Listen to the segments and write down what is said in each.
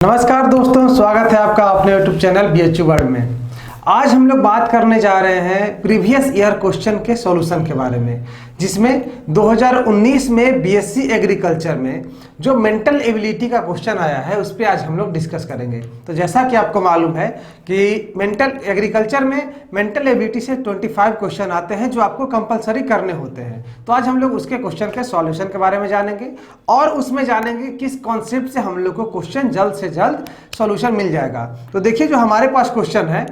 नमस्कार दोस्तों, स्वागत है आपका अपने YouTube चैनल BHU वर्ल्ड में। आज हम लोग बात करने जा रहे हैं प्रीवियस ईयर क्वेश्चन के सॉल्यूशन के बारे में, जिसमें 2019 में BSc एग्रीकल्चर में जो मेंटल एबिलिटी का क्वेश्चन आया है उस पर आज हम लोग डिस्कस करेंगे। तो जैसा कि आपको मालूम है कि मेंटल एग्रीकल्चर में मेंटल एबिलिटी से 25 क्वेश्चन आते हैं जो आपको कंपलसरी करने होते हैं। तो आज हम लोग उसके क्वेश्चन के सॉल्यूशन के बारे में जानेंगे और उसमें जानेंगे किस कॉन्सेप्ट से हम लोग को क्वेश्चन जल्द से जल्द सॉल्यूशन मिल जाएगा। तो देखिए, जो हमारे पास क्वेश्चन है,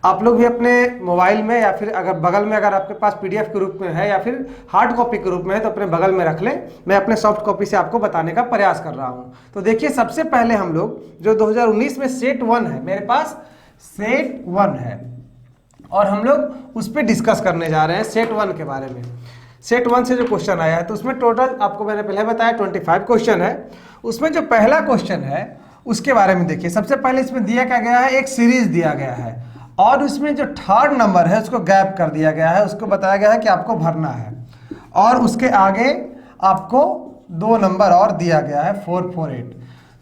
आप लोग भी अपने मोबाइल में या फिर अगर बगल में अगर आपके पास PDF के रूप में है या फिर हार्ड कॉपी के रूप में है तो अपने बगल में रख लें। मैं अपने सॉफ्ट कॉपी से आपको बताने का प्रयास कर रहा हूं। तो देखिए, सबसे पहले हम लोग जो 2019 में सेट 1 है, मेरे पास सेट 1 है और हम लोग उस पर डिस्कस करने जा रहे हैं सेट 1 के बारे में। सेट 1 से जो क्वेश्चन आया है तो उसमें टोटल आपको मैंने पहले बताया 25 क्वेश्चन है। उसमें जो पहला क्वेश्चन है उसके बारे में देखिए। सबसे पहले इसमें दिया क्या गया है, एक सीरीज दिया गया है और उसमें जो थर्ड नंबर है उसको गैप कर दिया गया है, उसको बताया गया है कि आपको भरना है और उसके आगे आपको 2 नंबर और दिया गया है 4, 4, 8।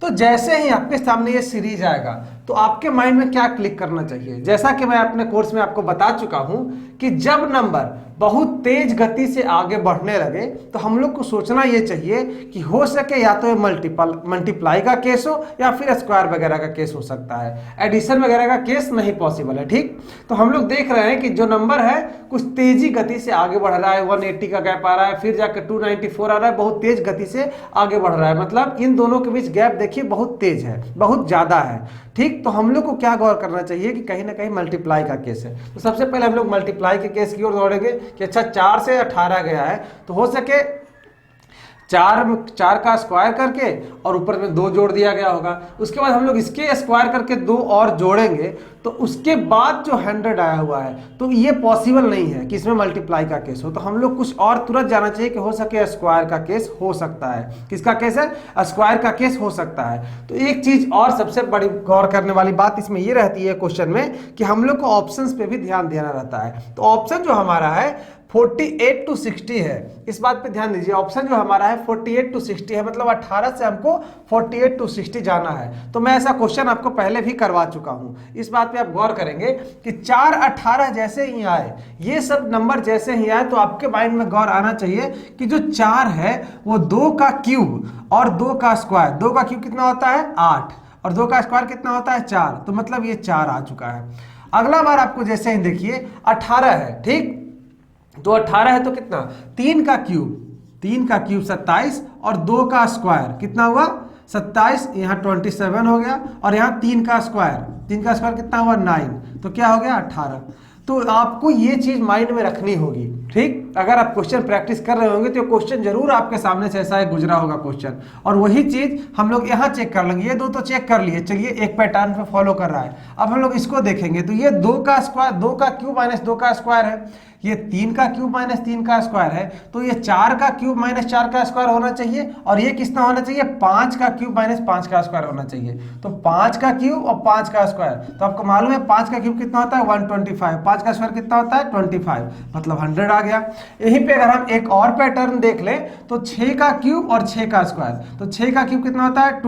तो जैसे ही आपके सामने ये सीरीज आएगा तो आपके माइंड में क्या क्लिक करना चाहिए, जैसा कि मैं अपने कोर्स में आपको बता चुका हूं कि जब नंबर बहुत तेज गति से आगे बढ़ने लगे तो हम लोग को सोचना ये चाहिए कि हो सके या तो ये मल्टीप्लाई का केस हो या फिर स्क्वायर वगैरह का केस हो सकता है, एडिशन वगैरह का केस नहीं पॉसिबल है। ठीक, तो हम लोग देख रहे हैं कि जो नंबर है कुछ तेजी गति से आगे बढ़ रहा है, 180 का गैप आ रहा है, फिर जाकर 294 आ रहा है, बहुत तेज गति से आगे बढ़ रहा है। मतलब इन दोनों के बीच गैप देखिए बहुत तेज है, बहुत ज्यादा है। ठीक, तो हम लोग को क्या गौर करना चाहिए कि कहीं ना कहीं मल्टीप्लाई का केस है। तो सबसे पहले हम लोग मल्टीप्लाई के केस की ओर दौड़ेंगे कि अच्छा 4 से 18 गया है तो हो सके 4 का स्क्वायर करके और ऊपर में 2 जोड़ दिया गया होगा। उसके बाद हम लोग इसके स्क्वायर करके 2 और जोड़ेंगे तो उसके बाद जो 100 आया हुआ है तो ये पॉसिबल नहीं है कि इसमें मल्टीप्लाई का केस हो। तो हम लोग कुछ और तुरंत जाना चाहिए कि हो सके स्क्वायर का केस हो सकता है। किसका केस है? स्क्वायर का केस हो सकता है। तो एक चीज और सबसे बड़ी गौर करने वाली बात इसमें ये रहती है क्वेश्चन में कि हम लोग को ऑप्शंस पे भी ध्यान देना रहता है। तो ऑप्शन जो हमारा है 48 to 60 है, इस बात पे ध्यान दीजिए। ऑप्शन जो हमारा है 48 to 60 है, मतलब 18 से हमको 48 to 60 जाना है। तो मैं ऐसा क्वेश्चन आपको पहले भी करवा चुका हूं। इस बात पे आप गौर करेंगे कि 4, 18 जैसे ही आए, ये सब नंबर जैसे ही आए तो आपके माइंड में गौर आना चाहिए कि जो 4 है वो 2 का क्यूब और 2 का स्क्वायर, 2 का क्यूब कितना होता है 8 और 2 का स्क्वायर कितना होता है 4, तो मतलब ये 4 आ चुका है। अगला बार आपको जैसे ही देखिए 18 है, ठीक, तो 18 है तो कितना 3 का क्यूब 27 और 2 का स्क्वायर कितना हुआ 27, यहाँ 27 हो गया और यहाँ 3 का स्क्वायर कितना हुआ 9, तो क्या हो गया 18। तो आपको ये चीज माइंड में रखनी होगी। ठीक, अगर आप क्वेश्चन प्रैक्टिस कर रहे होंगे तो क्वेश्चन जरूर आपके सामने से ऐसा एक गुजरा होगा क्वेश्चन, और वही चीज हम लोग यहाँ चेक कर लेंगे। ये 2 तो चेक कर लिए, चलिए एक पैटर्न पे फॉलो कर रहा है। अब हम लोग इसको देखेंगे तो ये 2 का स्क्वायर, 2 का क्यूब माइनस 2 का स्क्वायर है, ये 3 का क्यूब माइनस 3 का स्क्वायर है, तो ये 4 का क्यूब माइनस 4 का स्क्वायर होना चाहिए और ये कितना होना चाहिए 5 का क्यूब माइनस 5 का स्क्वायर होना चाहिए। तो 5 का क्यूब और 5 का स्क्वायर, तो आपको मालूम है 5 का क्यूब कितना होता है 125, 5 का स्क्वायर कितना होता है 25, मतलब 100 आ गया। यहीं पे अगर हम एक और पैटर्न देख लें तो 6 का क्यूब और 6 का स्क्वायर, तो 6 का क्यूब कितना होता है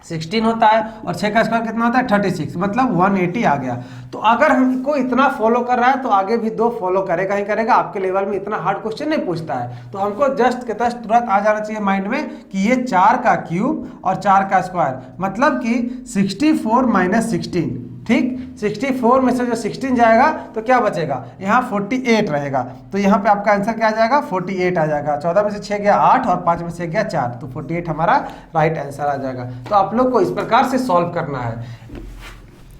16 होता है और 6 का स्क्वायर कितना होता है 36, मतलब 180 आ गया। तो अगर हमको इतना फॉलो कर रहा है तो आगे भी 2 फॉलो करेगा ही करेगा। आपके लेवल में इतना हार्ड क्वेश्चन नहीं पूछता है, तो हमको जस्ट के तस्ट तुरंत आ जाना चाहिए माइंड में कि ये 4 का क्यूब और 4 का स्क्वायर, मतलब कि 64 माइनस 16। ठीक, 64 में से जो 16 जाएगा तो क्या बचेगा, यहाँ 48 रहेगा। तो यहाँ पे आपका आंसर क्या आ जाएगा 48 आ जाएगा। 14 में से 6 गया 8 और 5 में से गया 4, तो 48 हमारा राइट आंसर आ जाएगा। तो आप लोग को इस प्रकार से सॉल्व करना है।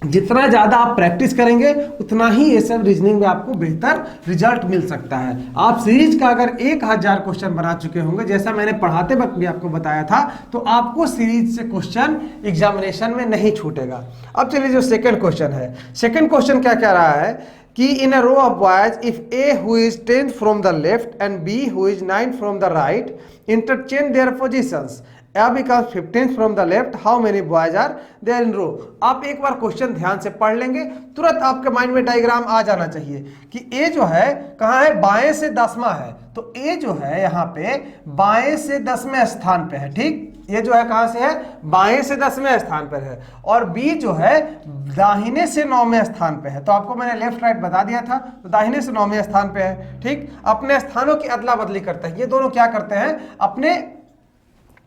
जितना ज्यादा आप प्रैक्टिस करेंगे उतना ही ये सब रीजनिंग में आपको बेहतर रिजल्ट मिल सकता है। आप सीरीज का अगर 1000 क्वेश्चन बना चुके होंगे, जैसा मैंने पढ़ाते वक्त भी आपको बताया था, तो आपको सीरीज से क्वेश्चन एग्जामिनेशन में नहीं छूटेगा। अब चलिए जो सेकंड क्वेश्चन है, सेकंड क्वेश्चन क्या कह रहा है कि in a row of boys if A who is 10th from the left and B who is 9th from the right interchange their positions, A becomes 15th from the left, how many boys are there in row? आप एक बार question ध्यान से पढ़ लेंगे, तुरंत आपके mind में diagram आ जाना चाहिए कि ए जो है कहाँ है, बाएं से 10वां है, तो ए जो है यहाँ पे बाएं से 10वें स्थान पे है, ठीक। ये जो है कहां से है, बाएं से 10वें स्थान पर है, और बी जो है दाहिने से 9वें स्थान पे है। तो आपको मैंने लेफ्ट राइट बता दिया था, तो दाहिने से 9वें स्थान पे है, ठीक। अपने स्थानों की अदला बदली करते हैं, ये दोनों क्या करते हैं, अपने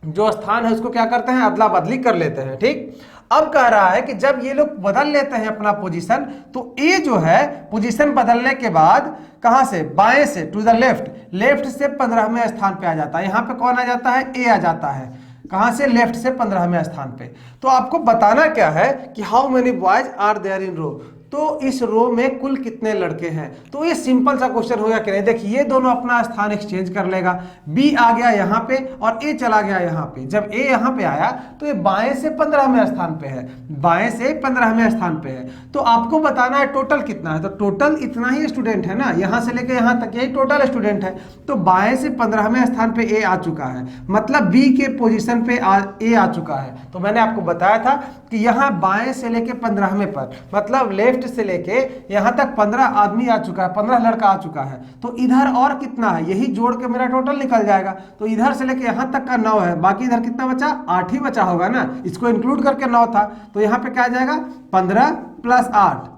जो स्थान है उसको क्या करते हैं, अदला बदली कर लेते हैं, ठीक। अब कह रहा है कि जब ये लोग बदल लेते हैं अपना पोजीशन, तो ए जो है पोजीशन बदलने के बाद कहां से, बाएं से टू द लेफ्ट, लेफ्ट से 15वें स्थान पे आ जाता है। यहां पे कौन आ जाता है, ए आ जाता है, कहां से, लेफ्ट से 15वें स्थान पे। तो आपको बताना क्या है कि how many boys are there in row, तो इस रो में कुल कितने लड़के हैं। तो ये सिंपल सा क्वेश्चन होगा कि नहीं। देखिए ये दोनों अपना स्थान एक्सचेंज कर लेगा, बी आ गया यहाँ पे और ए चला गया यहाँ पे। जब ए यहाँ पे आया तो ये बाएं से 15वें स्थान पे है, बाएं से 15वें स्थान पे है। तो आपको बताना है टोटल कितना है, तो टोटल इतना ही स्टूडेंट है ना, यहाँ से लेके यहाँ तक यही टोटल स्टूडेंट है। तो बाएं से 15वें स्थान पे ए आ चुका है, मतलब बी के पोजिशन पे ए आ चुका है। तो मैंने आपको बताया था कि यहाँ बाएं से लेके 15वें पर, मतलब लेफ्ट से लेके यहां तक 15 आदमी आ चुका है, 15 लड़का आ चुका है। तो इधर और कितना है, यही जोड़ के मेरा टोटल निकल जाएगा। तो इधर से लेके यहां तक का 9 है, बाकी इधर कितना बचा, 8 ही बचा होगा ना, इसको इंक्लूड करके 9 था। तो यहां पे क्या आ जाएगा, 15 + 8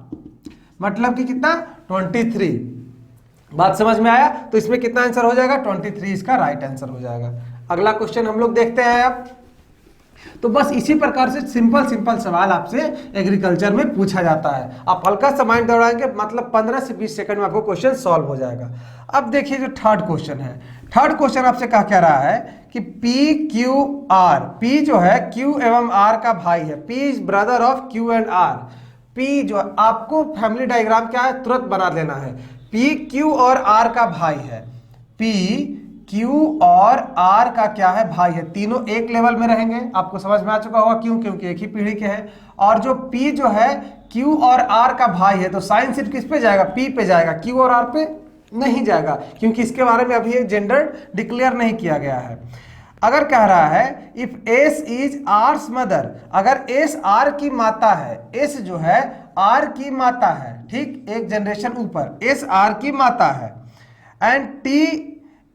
मतलब कि कितना, 23। बात समझ में आया। तो इसमें कितना आंसर हो जाएगा, 23 इसका राइट आंसर हो जाएगा। अगला क्वेश्चन हम लोग देखते हैं अब। तो बस इसी प्रकार से सिंपल सिंपल सवाल आपसे एग्रीकल्चर में पूछा जाता है। आप हल्का सा माइंड दौड़ाएंगे, मतलब 15 से 20 सेकंड में आपको क्वेश्चन सॉल्व हो जाएगा। अब देखिए जो थर्ड क्वेश्चन है, थर्ड क्वेश्चन आपसे क्या कह रहा है कि पी क्यू आर, पी जो है क्यू एवं आर का भाई है, P is brother of Q and R. P जो आपको फैमिली डायग्राम क्या है तुरंत बना लेना है, पी क्यू और आर का भाई है, पी क्यू और आर का क्या है, भाई है। तीनों एक लेवल में रहेंगे, आपको समझ में आ चुका होगा क्यों, क्योंकि एक ही पीढ़ी के हैं। और जो पी जो है क्यू और आर का भाई है, तो साइन सिर्फ किस पे जाएगा, पी पे जाएगा, क्यू और आर पे नहीं जाएगा, क्योंकि इसके बारे में अभी जेंडर डिक्लेयर नहीं किया गया है। अगर कह रहा है if S is hours mother, अगर एस आर की माता है, एस जो है आर की माता है, ठीक, एक जनरेशन ऊपर एस आर की माता है, and T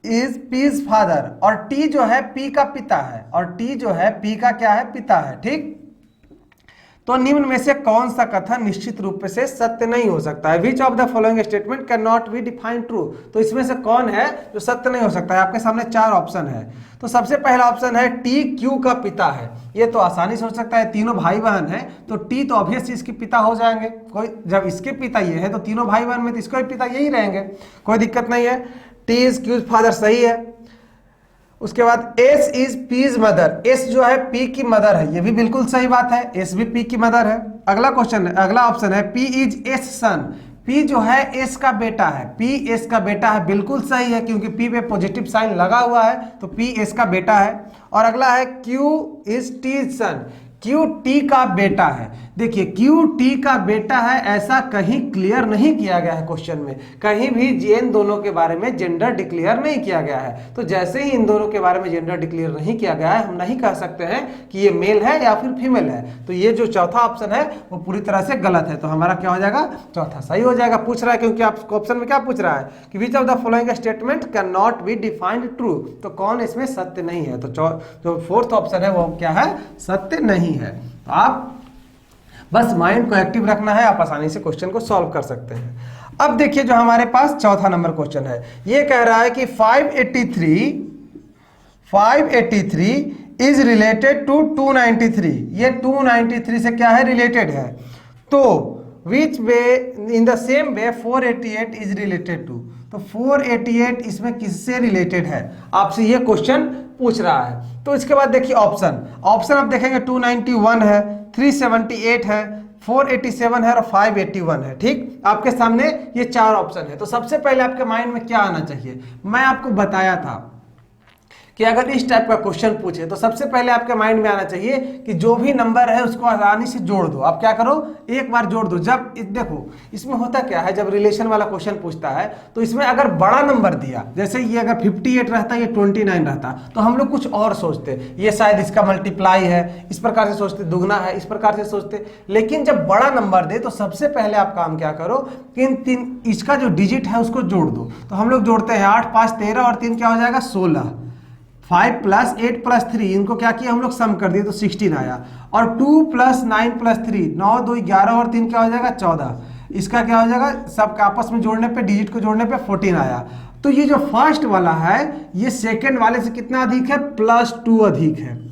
is P's father, और टी जो है पी का पिता है, और टी जो है पी का क्या है, पिता है, ठीक। तो निम्न में से कौन सा कथन निश्चित रूप से सत्य नहीं हो सकता है, which of the following statement can not be defined true. तो इसमें से कौन है जो सत्य नहीं हो सकता है। आपके सामने 4 ऑप्शन है। तो सबसे पहला ऑप्शन है टी क्यू का पिता है, ये तो आसानी से हो सकता है, तीनों भाई बहन है, तो टी तो ऑब्वियसली इसके पिता हो जाएंगे। कोई जब इसके पिता ये है तो तीनों भाई बहन में तो इसके पिता यही रहेंगे, कोई दिक्कत नहीं है। टी इज क्यूज फादर सही है। उसके बाद S is P's mother, S जो है पी की मदर है, ये भी बिल्कुल सही बात है, एस भी पी की मदर है। अगला क्वेश्चन है, अगला ऑप्शन है P is S son, P जो है एस का बेटा है, पी एस का बेटा है, बिल्कुल सही है, क्योंकि पी पे पॉजिटिव साइन लगा हुआ है, तो पी एस का बेटा है। और अगला है Q is T son, Q T का बेटा है। देखिए क्यू टी का बेटा है, ऐसा कहीं क्लियर नहीं किया गया है क्वेश्चन में, कहीं भी इन दोनों के बारे में जेंडर डिक्लेयर नहीं किया गया है। तो जैसे ही इन दोनों के बारे में जेंडर डिक्लेयर नहीं किया गया है, हम नहीं कह सकते हैं कि ये मेल है या फिर फीमेल है। तो ये जो चौथा ऑप्शन है वो पूरी तरह से गलत है, तो हमारा क्या हो जाएगा, चौथा सही हो जाएगा। पूछ रहा है क्योंकि आपको ऑप्शन में क्या पूछ रहा है कि which of the following statement can not be defined true, तो कौन इसमें सत्य नहीं है। तो जो फोर्थ ऑप्शन है वो क्या है, सत्य नहीं है। तो आप बस माइंड को एक्टिव रखना है, आप आसानी से क्वेश्चन को सॉल्व कर सकते हैं। अब देखिए जो हमारे पास चौथा नंबर क्वेश्चन है, ये कह रहा है कि 583 इज रिलेटेड टू 293, ये 293 से क्या है, रिलेटेड है। तो which way in the same way 488 is related to, तो 488 इसमें किससे रिलेटेड है, आपसे ये क्वेश्चन पूछ रहा है। तो इसके बाद देखिए ऑप्शन आप देखेंगे 291 है, 378 है, 487 है और 581 है, ठीक। आपके सामने ये 4 ऑप्शन है। तो सबसे पहले आपके माइंड में क्या आना चाहिए, मैं आपको बताया था कि अगर इस टाइप का क्वेश्चन पूछे तो सबसे पहले आपके माइंड में आना चाहिए कि जो भी नंबर है उसको आसानी से जोड़ दो। आप क्या करो, एक बार जोड़ दो। जब देखो इसमें होता क्या है, जब रिलेशन वाला क्वेश्चन पूछता है तो इसमें अगर बड़ा नंबर दिया, जैसे ये अगर 58 रहता, ये 29 रहता, तो हम लोग कुछ और सोचते, ये शायद इसका मल्टीप्लाई है, इस प्रकार से सोचते, दुगना है, इस प्रकार से सोचते। लेकिन जब बड़ा नंबर दे तो सबसे पहले आप काम क्या करो कि इसका जो डिजिट है उसको जोड़ दो। तो हम लोग जोड़ते हैं 8 5 13 और 3 क्या हो जाएगा 16, 5 + 8 + 3, इनको क्या किया हम लोग सम कर दिए तो 16 आया। और 2 + 9 + 3, 9 2 11 और 3 क्या हो जाएगा 14, इसका क्या हो जाएगा सबका आपस में जोड़ने पे, डिजिट को जोड़ने पे 14 आया। तो ये जो फर्स्ट वाला है ये सेकंड वाले से कितना अधिक है, +2 अधिक है।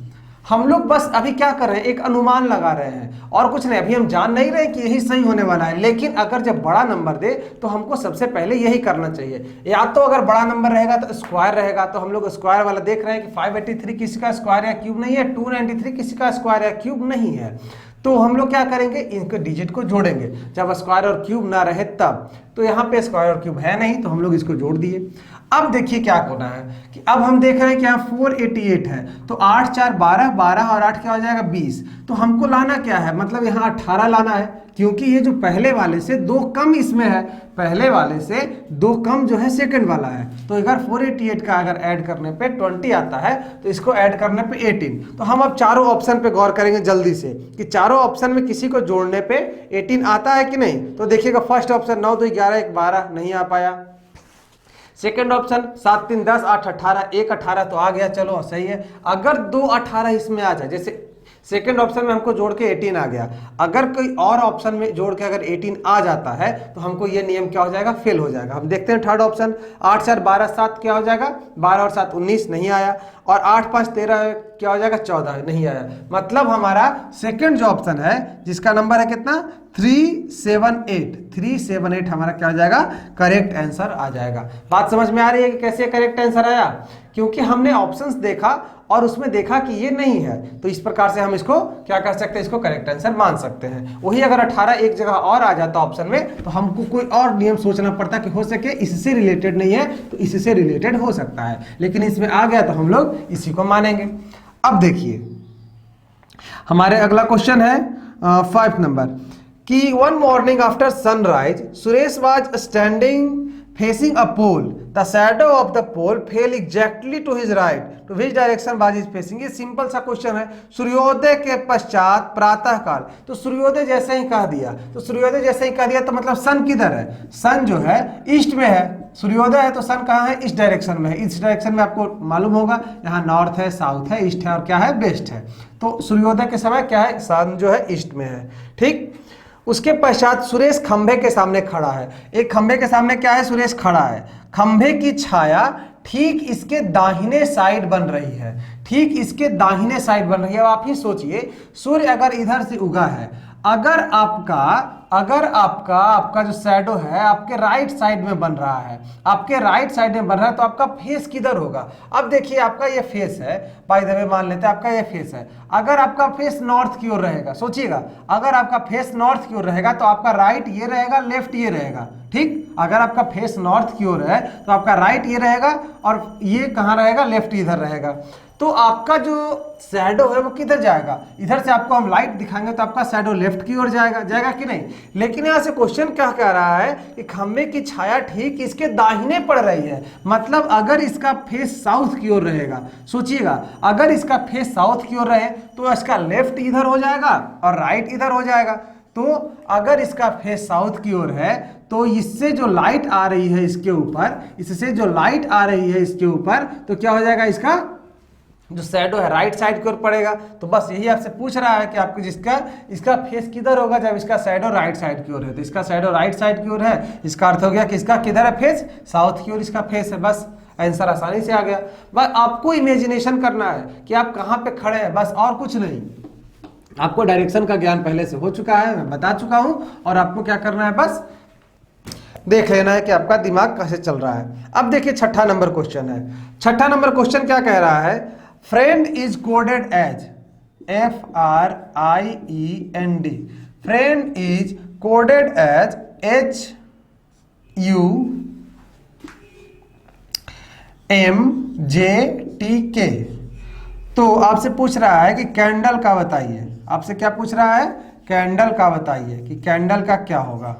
हम लोग बस अभी क्या कर रहे हैं, एक अनुमान लगा रहे हैं और कुछ नहीं, अभी हम जान नहीं रहे कि यही सही होने वाला है। लेकिन अगर जब बड़ा नंबर दे तो हमको सबसे पहले यही करना चाहिए। या तो अगर बड़ा नंबर रहेगा तो स्क्वायर रहेगा, तो हम लोग स्क्वायर वाला देख रहे हैं कि 583 किसी का स्क्वायर या क्यूब नहीं है, 293 किसी का स्क्वायर या क्यूब नहीं है। तो हम लोग क्या करेंगे, इनके डिजिट को जोड़ेंगे जब स्क्वायर और क्यूब ना रहे तब। तो यहाँ पे स्क्वायर और क्यूब है नहीं तो हम लोग इसको जोड़ दिए। अब देखिए क्या होना है कि अब हम देख रहे हैं कि यहाँ 488 है, तो 8 4 12, 12 और 8 क्या हो जाएगा 20। तो हमको लाना क्या है, मतलब यहाँ 18 लाना है, क्योंकि ये जो पहले वाले से 2 कम इसमें है, पहले वाले से 2 कम जो है सेकंड वाला है। तो अगर 488 का अगर ऐड करने पे 20 आता है तो इसको ऐड करने पे 18। तो हम अब चारों ऑप्शन पे गौर करेंगे जल्दी से कि चारों ऑप्शन में किसी को जोड़ने पे 18 आता है कि नहीं। तो देखिएगा फर्स्ट ऑप्शन 9 2 11 1 12 नहीं आ पाया। सेकेंड ऑप्शन 7 3 10 8 18 1 18 तो आ गया, चलो सही है। अगर 2 18 इसमें आ जाए, जैसे सेकेंड ऑप्शन में हमको जोड़ के 18 आ गया, अगर कोई और ऑप्शन में जोड़ के अगर 18 आ जाता है तो हमको ये नियम क्या हो जाएगा, फेल हो जाएगा। हम देखते हैं थर्ड ऑप्शन 8 4 12 7 क्या हो जाएगा 12 और 7 19 नहीं आया, और 8 5 13 क्या हो जाएगा 14 नहीं आया। मतलब हमारा सेकंड जो ऑप्शन है जिसका नंबर है कितना 378 हमारा क्या हो जाएगा, करेक्ट आंसर आ जाएगा। बात समझ में आ रही है कि कैसे करेक्ट आंसर आया, क्योंकि हमने ऑप्शंस देखा और उसमें देखा कि ये नहीं है, तो इस प्रकार से हम इसको क्या कर सकते हैं, इसको करेक्ट आंसर मान सकते हैं। वही अगर 18 एक जगह और आ जाता ऑप्शन में तो हमको कोई और नियम सोचना पड़ता कि हो सके इससे रिलेटेड नहीं है तो इससे रिलेटेड हो सकता है, लेकिन इसमें आ गया तो हम लोग इसी को मानेंगे। अब देखिए हमारे अगला क्वेश्चन है 5 नंबर कि one morning after sunrise Suresh was standing facing a pole, the shadow of the pole fell exactly to his right, to which direction was he facing। ये सिंपल सा क्वेश्चन है। सूर्योदय के पश्चात प्रातः काल, तो सूर्योदय जैसे ही कह दिया, तो सूर्योदय जैसे ही कह दिया तो मतलब सन किधर है, सन जो है ईस्ट में है, सूर्योदय है तो सन कहाँ है, इस डायरेक्शन में है। इस डायरेक्शन में आपको मालूम होगा यहाँ नॉर्थ है, साउथ है, ईस्ट है और क्या है वेस्ट है। तो सूर्योदय के समय क्या है, सन जो है ईस्ट में है, ठीक। उसके पश्चात सुरेश खंभे के सामने खड़ा है। एक खंभे के सामने क्या है, सुरेश खड़ा है। खंभे की छाया ठीक इसके दाहिने साइड बन रही है, ठीक इसके दाहिने साइड बन रही है। अब आप ही सोचिए, सूर्य अगर इधर से उगा है, अगर आपका जो शैडो है आपके राइट साइड में बन रहा है, आपके राइट साइड में बन रहा है, तो आपका फेस किधर होगा। अब देखिए आपका ये फेस है, बाय द वे मान लेते हैं आपका ये फेस है। अगर आपका फेस नॉर्थ की ओर रहेगा, सोचिएगा अगर आपका फेस नॉर्थ की ओर रहेगा तो आपका राइट ये रहेगा, लेफ्ट ये रहेगा, ठीक। अगर आपका फेस नॉर्थ की ओर है तो आपका राइट ये रहेगा और ये कहाँ रहेगा, लेफ्ट इधर रहेगा। तो आपका जो शैडो है वो किधर जाएगा, इधर से आपको हम लाइट दिखाएंगे तो आपका शैडो लेफ्ट की ओर जाएगा कि नहीं। लेकिन यहाँ से क्वेश्चन क्या कह रहा है कि खंभे की छाया ठीक इसके दाहिने पड़ रही है, मतलब अगर इसका फेस साउथ की ओर रहेगा, सोचिएगा अगर इसका फेस साउथ की ओर रहे तो इसका लेफ्ट इधर हो जाएगा और राइट इधर हो जाएगा। तो अगर इसका फेस साउथ की ओर है तो इससे जो लाइट आ रही है इसके ऊपर, इससे जो लाइट आ रही है इसके ऊपर, तो क्या हो जाएगा, इसका जो शैडो है राइट साइड की ओर पड़ेगा। तो बस यही आपसे पूछ रहा है कि आपको इसका फेस किधर होगा जब इसका शैडो राइट साइड की ओर है। तो इसका शैडो राइट साइड की ओर है, इसका अर्थ हो गया कि इसका किधर है फेस, साउथ की ओर इसका फेस है। बस आंसर आसानी से आ गया। बस आपको इमेजिनेशन करना है कि आप कहाँ पे खड़े हैं, बस और कुछ नहीं। आपको डायरेक्शन का ज्ञान पहले से हो चुका है, मैं बता चुका हूं, और आपको क्या करना है, बस देख लेना है कि आपका दिमाग कैसे चल रहा है। अब देखिए छठा नंबर क्वेश्चन है। छठा नंबर क्वेश्चन क्या कह रहा है, friend is coded as FRIEND, friend is coded as HUM JTK। तो आपसे पूछ रहा है कि कैंडल का बताइए, आपसे क्या पूछ रहा है, कैंडल का बताइए कि कैंडल का क्या होगा।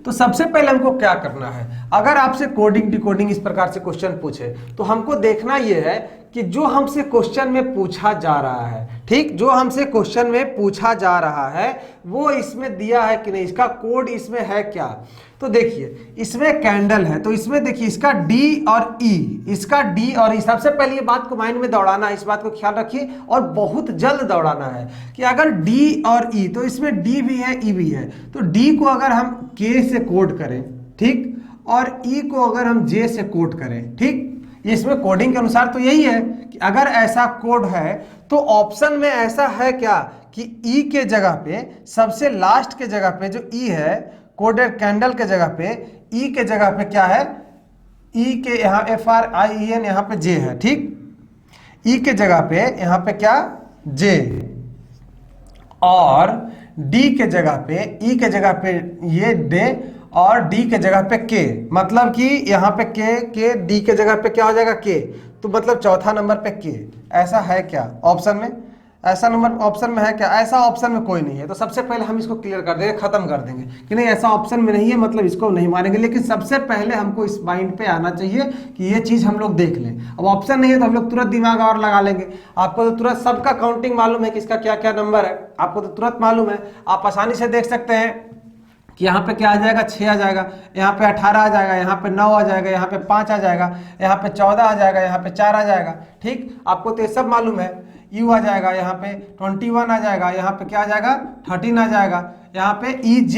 तो सबसे पहले हमको क्या करना है, अगर आपसे कोडिंग डिकोडिंग इस प्रकार से क्वेश्चन पूछे तो हमको देखना यह है कि जो हमसे क्वेश्चन में पूछा जा रहा है, ठीक, जो हमसे क्वेश्चन में पूछा जा रहा है वो इसमें दिया है कि नहीं, इसका कोड इसमें है क्या। तो देखिए इसमें कैंडल है, तो इसमें देखिए इसका डी और ई, इसका डी और ई, सबसे पहले ये बात को माइंड में दौड़ाना है, इस बात को ख्याल रखिए और बहुत जल्द दौड़ाना है कि अगर डी और ई, तो इसमें डी भी है ई भी है, तो डी को अगर हम के से कोड करें, ठीक, और ई को अगर हम जे से कोड करें, ठीक, इसमें कोडिंग के अनुसार तो यही है कि अगर ऐसा कोड है तो ऑप्शन में ऐसा है क्या कि ई के जगह पे, सबसे लास्ट के जगह पे जो ई है कोडेड कैंडल के जगह पे, ई के जगह पे क्या है, ई के यहाँ FRIEN यहाँ पे जे है, ठीक, ई के जगह पे यहाँ पे क्या जे, और डी के जगह पे, ई के जगह पे ये डे और डी के जगह पे के, मतलब कि यहाँ पे के डी के जगह पे क्या हो जाएगा के, तो मतलब चौथा नंबर पे के। ऐसा है क्या ऑप्शन में, ऐसा नंबर ऑप्शन में है क्या, ऐसा ऑप्शन में कोई नहीं है। तो सबसे पहले हम इसको क्लियर कर देंगे, खत्म कर देंगे कि नहीं ऐसा ऑप्शन में नहीं है, मतलब इसको नहीं मानेंगे। लेकिन सबसे पहले हमको इस माइंड पे आना चाहिए कि ये चीज हम लोग देख लें। अब ऑप्शन नहीं है तो हम लोग तुरंत दिमाग और लगा लेंगे। आपको तो तुरंत सबका काउंटिंग मालूम है कि इसका क्या क्या नंबर है, आपको तो तुरंत मालूम है, आप आसानी से देख सकते हैं कि यहाँ पे क्या आ जाएगा 6 आ जाएगा, यहाँ पे 18 आ जाएगा, यहाँ पे 9 आ जाएगा, यहाँ पे 5 आ जाएगा, यहाँ पे 14 आ जाएगा, यहाँ पे 4 आ जाएगा, ठीक, आपको तो ये सब मालूम है। यू आ जाएगा, यहाँ पे 21 आ जाएगा, यहाँ पे क्या आ जाएगा 13 आ जाएगा, यहाँ पे EJ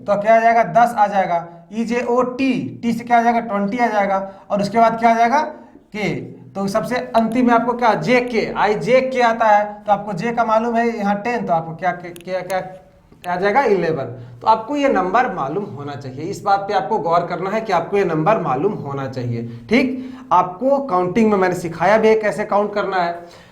तो क्या आ जाएगा 10 आ जाएगा, EJOT, टी से क्या आ जाएगा 20 आ जाएगा, और उसके बाद क्या आ जाएगा के। तो सबसे अंतिम में आपको क्या JK, IJK आता है, तो आपको J का मालूम है यहाँ 10, तो आपको क्या क्या क्या आ जाएगा 11। तो आपको ये नंबर मालूम होना चाहिए, इस बात पे आपको गौर करना है कि आपको ये नंबर मालूम होना चाहिए, ठीक। आपको काउंटिंग में मैंने सिखाया भी है कैसे काउंट करना है।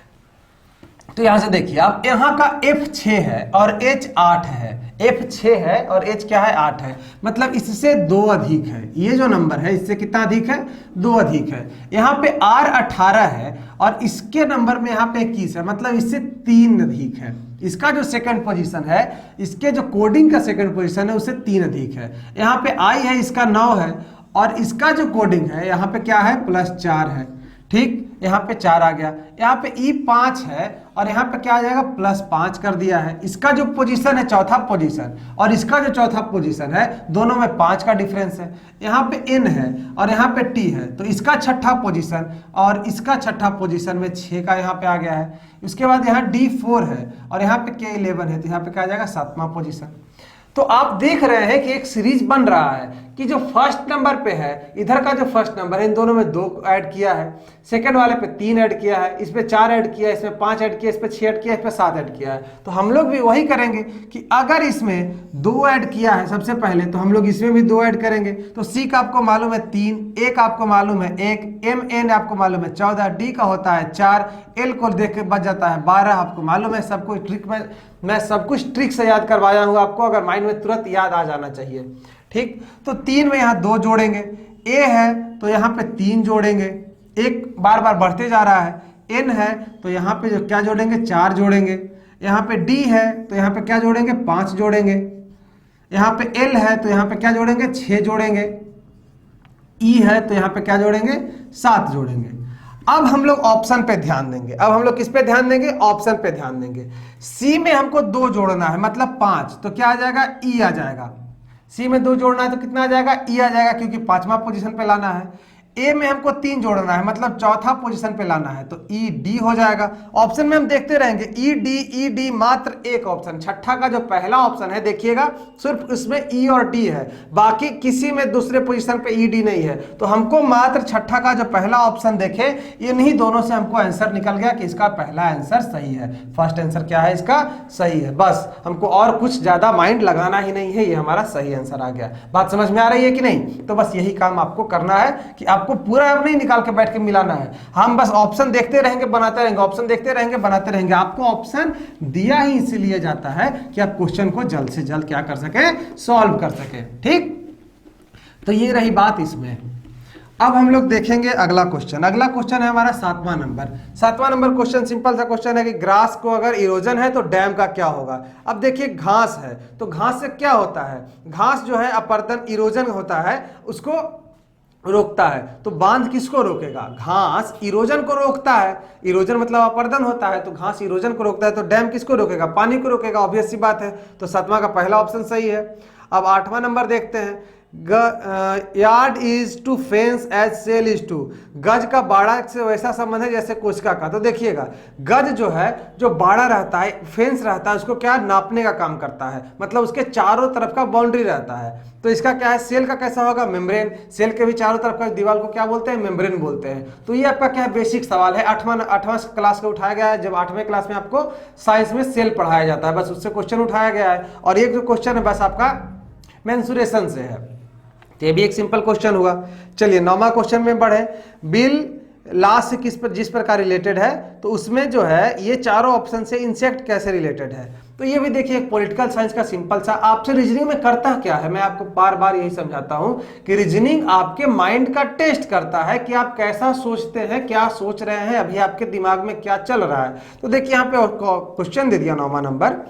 तो यहां से देखिए आप, यहाँ का F6 है और H 8 है, F6 है और H क्या है 8 है, मतलब इससे 2 अधिक है, ये जो नंबर है इससे कितना अधिक है 2 अधिक है। यहाँ पे R 18 है और इसके नंबर में यहाँ पे 21 है, मतलब इससे 3 अधिक है। इसका जो सेकंड पोजीशन है, इसके जो कोडिंग का सेकंड पोजीशन है उससे 3 अधिक है। यहाँ पे I है, इसका 9 है, और इसका जो कोडिंग है यहाँ पे क्या है +4 है, ठीक, यहाँ पे 4 आ गया। यहाँ पे E 5 है और यहाँ पे क्या आ जाएगा +5 कर दिया है। इसका जो पोजीशन है चौथा पोजीशन और इसका जो चौथा पोजीशन है, दोनों में 5 का डिफरेंस है। यहाँ पे N है और यहाँ पे T है, तो इसका छठा पोजीशन और इसका छठा पोजीशन में 6 का यहाँ पे आ गया है। उसके बाद यहाँ D4 है और यहाँ पे K11 है, तो यहाँ पे क्या आ जाएगा 7वां पोजीशन। तो आप देख रहे हैं कि एक सीरीज बन रहा है कि जो फर्स्ट नंबर पे है, इधर का जो फर्स्ट नंबर है, इन दोनों में 2 ऐड किया है, सेकंड वाले पे 3 ऐड किया है, इस पे 4 ऐड किया है, इसमें 5 ऐड किया, इस पे 6 ऐड किया, इस पे 7 ऐड किया है। तो हम लोग भी वही करेंगे कि अगर इसमें 2 ऐड किया है सबसे पहले, तो हम लोग इसमें भी 2 ऐड करेंगे। तो C का आपको मालूम है 3, A का आपको मालूम है 1, MN आपको मालूम है 14, D का होता है 4, L को देख के बच जाता है 12, आपको मालूम है। सब कुछ ट्रिक में मैं सब कुछ ट्रिक से याद करवाया हूँ आपको, अगर माइंड में तुरंत याद आ जाना चाहिए, ठीक। तो 3 में यहाँ 2 जोड़ेंगे, A है तो यहाँ पे 3 जोड़ेंगे, एक बार बार बढ़ते जा रहा है। N है तो यहाँ पे जो क्या जोड़ेंगे 4 जोड़ेंगे। यहाँ पे D है तो यहाँ पे क्या जोड़ेंगे 5 जोड़ेंगे। यहाँ पे L है तो यहाँ पे क्या जोड़ेंगे 6 जोड़ेंगे। E है तो यहाँ पे क्या जोड़ेंगे 7 जोड़ेंगे। अब हम लोग ऑप्शन पे ध्यान देंगे, अब हम लोग किस पे ध्यान देंगे, ऑप्शन पे ध्यान देंगे। C में हमको 2 जोड़ना है, मतलब 5, तो क्या आ जाएगा E आ जाएगा। C में 2 जोड़ना है तो कितना आ जाएगा E आ जाएगा, क्योंकि 5वां पोजीशन पे लाना है। A में हमको 3 जोड़ना है, मतलब चौथा पोजीशन पे लाना है, तो E D हो जाएगा। ऑप्शन में हम देखते रहेंगे E D मात्र एक ऑप्शन, छठा का जो पहला ऑप्शन है देखिएगा सिर्फ उसमें E और D है, बाकी किसी में दूसरे पोजीशन पे E D नहीं है। तो हमको मात्र छठा का जो पहला ऑप्शन देखे, इन्हीं दोनों से हमको आंसर निकल गया कि इसका पहला आंसर सही है। फर्स्ट आंसर क्या है इसका, सही है। बस हमको और कुछ ज्यादा माइंड लगाना ही नहीं है, ये हमारा सही आंसर आ गया। बात समझ में आ रही है कि नहीं? तो बस यही काम आपको करना है कि आपको पूरा नहीं निकाल के बैठ के मिलाना है, हम बस ऑप्शन देखते रहेंगे बनाते रहेंगे, ऑप्शन देखते रहेंगे बनाते रहेंगे। आपको ऑप्शन दिया ही इसीलिए जाता है कि आप क्वेश्चन को जल्द से जल्द क्या कर सके, सॉल्व कर सके, ठीक। तो ये रही बात इसमें। अब हम लोग देखेंगे अगला क्वेश्चन। अगला क्वेश्चन है हमारा 7वां नंबर। 7वां नंबर क्वेश्चन सिंपल सा क्वेश्चन है कि ग्रास को अगर इरोजन है तो डैम का क्या होगा। अब देखिए घास है तो घास से क्या होता है, घास जो है अपर्दन इरोजन होता है उसको रोकता है। तो बांध किसको रोकेगा, घास इरोजन को रोकता है। इरोजन मतलब अपर्दन होता है, तो घास इरोजन को रोकता है। तो डैम किसको रोकेगा, पानी को रोकेगा, ऑब्वियस सी बात है। तो 7वां का पहला ऑप्शन सही है। अब 8वां नंबर देखते हैं। Yard is to fence as cell is to, गज का बाड़ा से वैसा संबंध है जैसे कोशिका का। तो देखिएगा गज जो है, जो बाड़ा रहता है, फेंस रहता है, उसको क्या नापने का काम करता है, मतलब उसके चारों तरफ का बाउंड्री रहता है। तो इसका क्या है, सेल का कैसा होगा, मेम्ब्रेन। सेल के भी चारों तरफ का दीवार को क्या बोलते हैं, मेम्ब्रेन बोलते हैं। तो ये आपका क्या है, बेसिक सवाल है। 8वां क्लास का उठाया गया है, जब 8वें क्लास में आपको साइंस में सेल पढ़ाया जाता है, बस उससे क्वेश्चन उठाया गया है। और एक जो क्वेश्चन है बस आपका मेंसुरेशन से है, तो ये भी एक सिंपल क्वेश्चन हुआ। चलिए 9वां क्वेश्चन में बढ़े। बिल लास्ट से जिस प्रकार रिलेटेड है, तो उसमें जो है ये चारों ऑप्शन से इंसेक्ट कैसे रिलेटेड है। तो ये भी देखिए एक पॉलिटिकल साइंस का सिंपल सा, आपसे रीजनिंग में करता क्या है, मैं आपको बार बार यही समझाता हूं कि रीजनिंग आपके माइंड का टेस्ट करता है कि आप कैसा सोचते हैं, क्या सोच रहे हैं, अभी आपके दिमाग में क्या चल रहा है। तो देखिए यहाँ पे क्वेश्चन दे दिया 9वां नंबर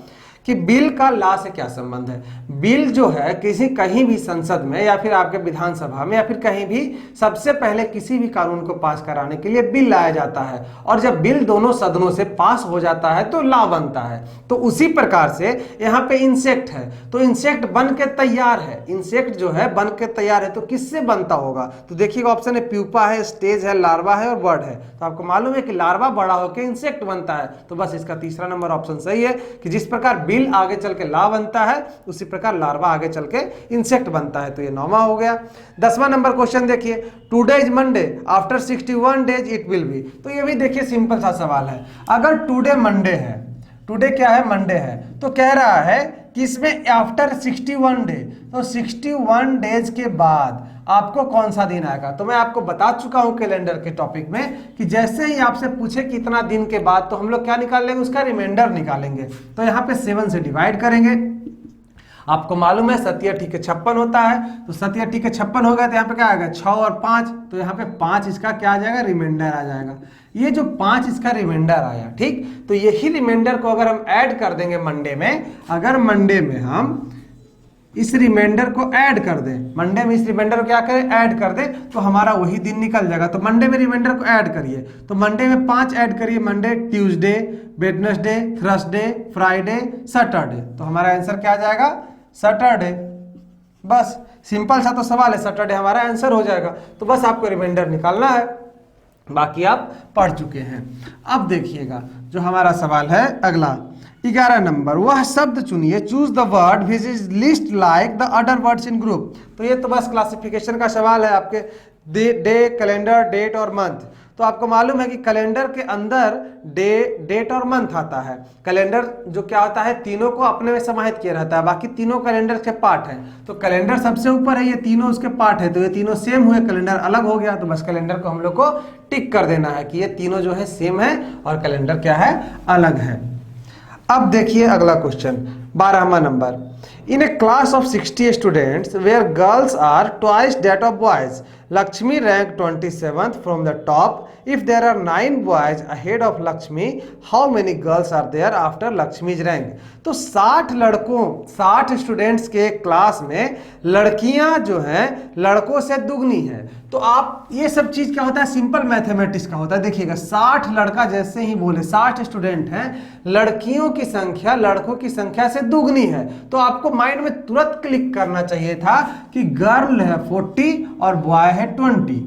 कि बिल का लॉ से क्या संबंध है। बिल जो है कहीं भी संसद में या फिर आपके विधानसभा में या फिर कहीं भी सबसे पहले किसी भी कानून को पास कराने के लिए बिल लाया जाता है, और जब बिल दोनों सदनों से पास हो जाता है तो लॉ बनता है। तो उसी प्रकार से यहाँ पे इंसेक्ट है, तो इंसेक्ट बन के तैयार है, इंसेक्ट जो है बन के तैयार है, तो किससे बनता होगा। तो देखिएगा ऑप्शन है प्यूपा है, स्टेज है, लार्वा है और बर्ड है। तो आपको मालूम है कि लार्वा बड़ा होकर इंसेक्ट बनता है, तो बस इसका तीसरा नंबर ऑप्शन सही है कि जिस प्रकार बिल आगे चल के ला बनता है उसी प्रकार लार्वा आगे चल के इंसेक्ट बनता है। तो ये 9वां हो गया। 10वां नंबर क्वेश्चन देखिए, today is Monday, after 61 days it will be. तो ये भी देखिए सिंपल सा सवाल है। अगर टुडे मंडे है, टुडे क्या है, मंडे है, तो कह रहा है कि इसमें आफ्टर 61 डे, तो 61 डेज के बाद आपको कौन सा दिन आएगा। तो मैं आपको बता चुका हूं कैलेंडर के टॉपिक में कि जैसे ही आपसे पूछे कितना दिन के बाद, तो हम लोग क्या निकाल लेंगे, उसका रिमाइंडर निकालेंगे। तो यहाँ पे 7 से डिवाइड करेंगे। आपको मालूम है 7 ठीक 56 होता है, तो 7 ठीक 56 हो गया, तो यहाँ पे क्या आएगा 6 और 5, तो यहाँ पे 5 इसका क्या आ जाएगा, रिमाइंडर आ जाएगा। ये जो 5 इसका रिमाइंडर आया, ठीक, तो यही रिमाइंडर को अगर हम ऐड कर देंगे मंडे में, अगर मंडे में हम इस रिमाइंडर को ऐड कर दें, मंडे में इस रिमाइंडर को क्या करें, ऐड कर दें, तो हमारा वही दिन निकल जाएगा। तो मंडे में रिमाइंडर को ऐड करिए, तो मंडे में 5 ऐड करिए, Monday, Tuesday, Wednesday, Thursday, Friday, Saturday, तो हमारा आंसर क्या आ जाएगा, सैटरडे। बस सिंपल सा तो सवाल है, सैटरडे हमारा आंसर हो जाएगा। तो बस आपको रिमाइंडर निकालना है, बाकी आप पढ़ चुके हैं। अब देखिएगा जो हमारा सवाल है अगला 11 नंबर, वह शब्द चुनिए, choose the word which is list like the other words in group. तो ये तो बस क्लासिफिकेशन का सवाल है आपके डे, कैलेंडर, डेट और मंथ। तो आपको मालूम है कि कैलेंडर के अंदर डे, डेट और मंथ आता है। कैलेंडर जो क्या होता है, तीनों को अपने में समाहित किया रहता है, बाकी तीनों कैलेंडर के पार्ट हैं। तो कैलेंडर सबसे ऊपर है, ये तीनों उसके पार्ट है, तो ये तीनों सेम हुए, कैलेंडर अलग हो गया। तो बस कैलेंडर को हम लोग को टिक कर देना है कि ये तीनों जो है सेम है और कैलेंडर क्या है, अलग है। अब देखिए अगला क्वेश्चन 12वां नंबर, in a class of 60 students where girls are twice that of boys, Lakshmi ranked 27th from the top. If there are 9 boys ahead of Lakshmi, how many girls are there after Lakshmi's rank? तो 60 लड़कों, 60 students के class में लड़कियां जो हैं लड़कों से दुगनी है। तो आप ये सब चीज क्या होता है, सिंपल मैथमेटिक्स का होता है। देखिएगा 60 लड़का जैसे ही बोले 60 स्टूडेंट हैं, लड़कियों की संख्या लड़कों की संख्या से दुगनी है, तो आपको माइंड में तुरंत क्लिक करना चाहिए था कि गर्ल है 40 और बॉय है 20।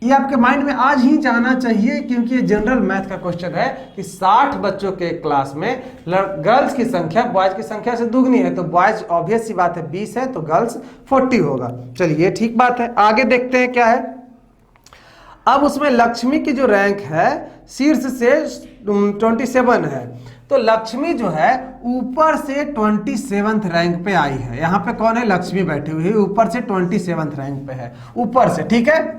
ये आपके माइंड में आज ही जाना चाहिए, क्योंकि ये जनरल मैथ का क्वेश्चन है कि 60 बच्चों के क्लास में गर्ल्स की संख्या बॉयज की संख्या से दुगनी है, तो बॉयज ऑब्वियस सी बात है 20 है, तो गर्ल्स 40 होगा। चलिए ठीक बात है, आगे देखते हैं क्या है। अब उसमें लक्ष्मी की जो रैंक है शीर्ष से 27 है, तो लक्ष्मी जो है ऊपर से 27th रैंक पे आई है। यहां पे कौन है, लक्ष्मी बैठी हुई है, ऊपर से 27th रैंक पे है, ऊपर से, ठीक है।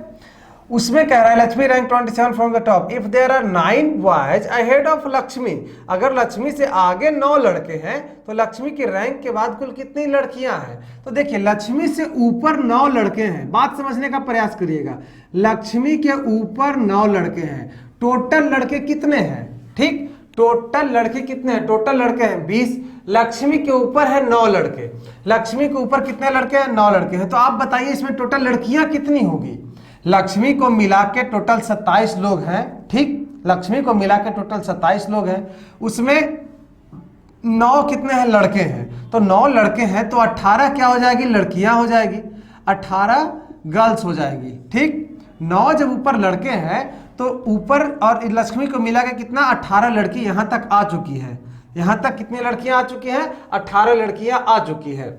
उसमें कह रहा है Lakshmi rank 27 from the top if there are 9 boys ahead of Lakshmi. अगर लक्ष्मी से आगे 9 लड़के हैं तो लक्ष्मी की रैंक के बाद कुल कितनी लड़कियां हैं? तो देखिए लक्ष्मी से ऊपर 9 लड़के हैं, बात समझने का प्रयास करिएगा। लक्ष्मी के ऊपर 9 लड़के हैं, टोटल लड़के कितने हैं? ठीक, टोटल लड़के कितने हैं? टोटल लड़के हैं 20। लक्ष्मी के ऊपर है 9 लड़के, लक्ष्मी के ऊपर कितने लड़के हैं? 9 लड़के हैं। तो आप बताइए इसमें टोटल लड़कियां कितनी होगी? लक्ष्मी को मिला के टोटल 27 लोग हैं। ठीक, लक्ष्मी को मिला के टोटल 27 लोग हैं, उसमें 9 कितने हैं? लड़के हैं। तो 9 लड़के हैं तो 18 क्या हो जाएगी? लड़कियां हो जाएगी, 18 गर्ल्स हो जाएगी। ठीक, 9 जब ऊपर लड़के हैं तो ऊपर और लक्ष्मी को मिला के कितना? 18 लड़की यहां तक आ चुकी है। यहां तक कितनी लड़कियां आ चुकी हैं? 18 लड़कियां आ चुकी है।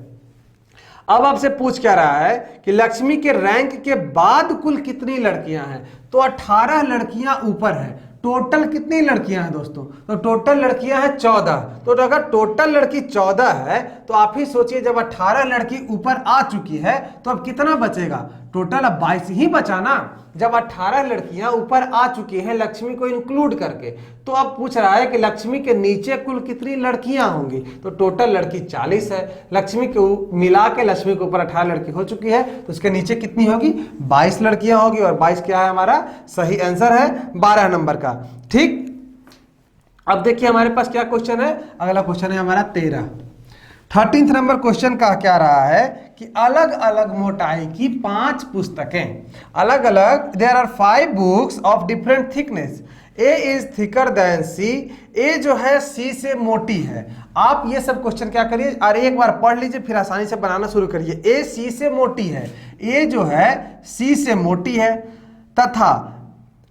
अब आपसे पूछ क्या रहा है कि लक्ष्मी के रैंक के बाद कुल कितनी लड़कियां हैं? तो 18 लड़कियां ऊपर है। टोटल कितनी लड़कियां हैं दोस्तों? तो टोटल लड़कियां हैं 14। तो अगर टोटल लड़की 14 है तो आप ही सोचिए जब 18 लड़की ऊपर आ चुकी है तो अब कितना बचेगा? टोटल अब 22 ही बचा ना। जब 18 लड़कियां ऊपर आ चुकी हैं लक्ष्मी को इंक्लूड करके, तो अब पूछ रहा है कि लक्ष्मी के नीचे कुल कितनी लड़कियां होंगी? तो टोटल लड़की 40 है। लक्ष्मी को मिला के लक्ष्मी के ऊपर 18 लड़की हो चुकी है तो उसके नीचे कितनी होगी? 22 लड़कियां होगी। और 22 क्या है हमारा सही आंसर है 12 नंबर का। ठीक, अब देखिए हमारे पास क्या क्वेश्चन है। अगला क्वेश्चन है हमारा 13 नंबर क्वेश्चन का क्या रहा है कि अलग अलग मोटाई की 5 पुस्तकें, अलग अलग, there are 5 books of different thickness, A is thicker than C. A जो है सी से मोटी है। आप ये सब क्वेश्चन क्या करिए और एक बार पढ़ लीजिए फिर आसानी से बनाना शुरू करिए। ए सी से मोटी है, ए जो है सी से मोटी है, तथा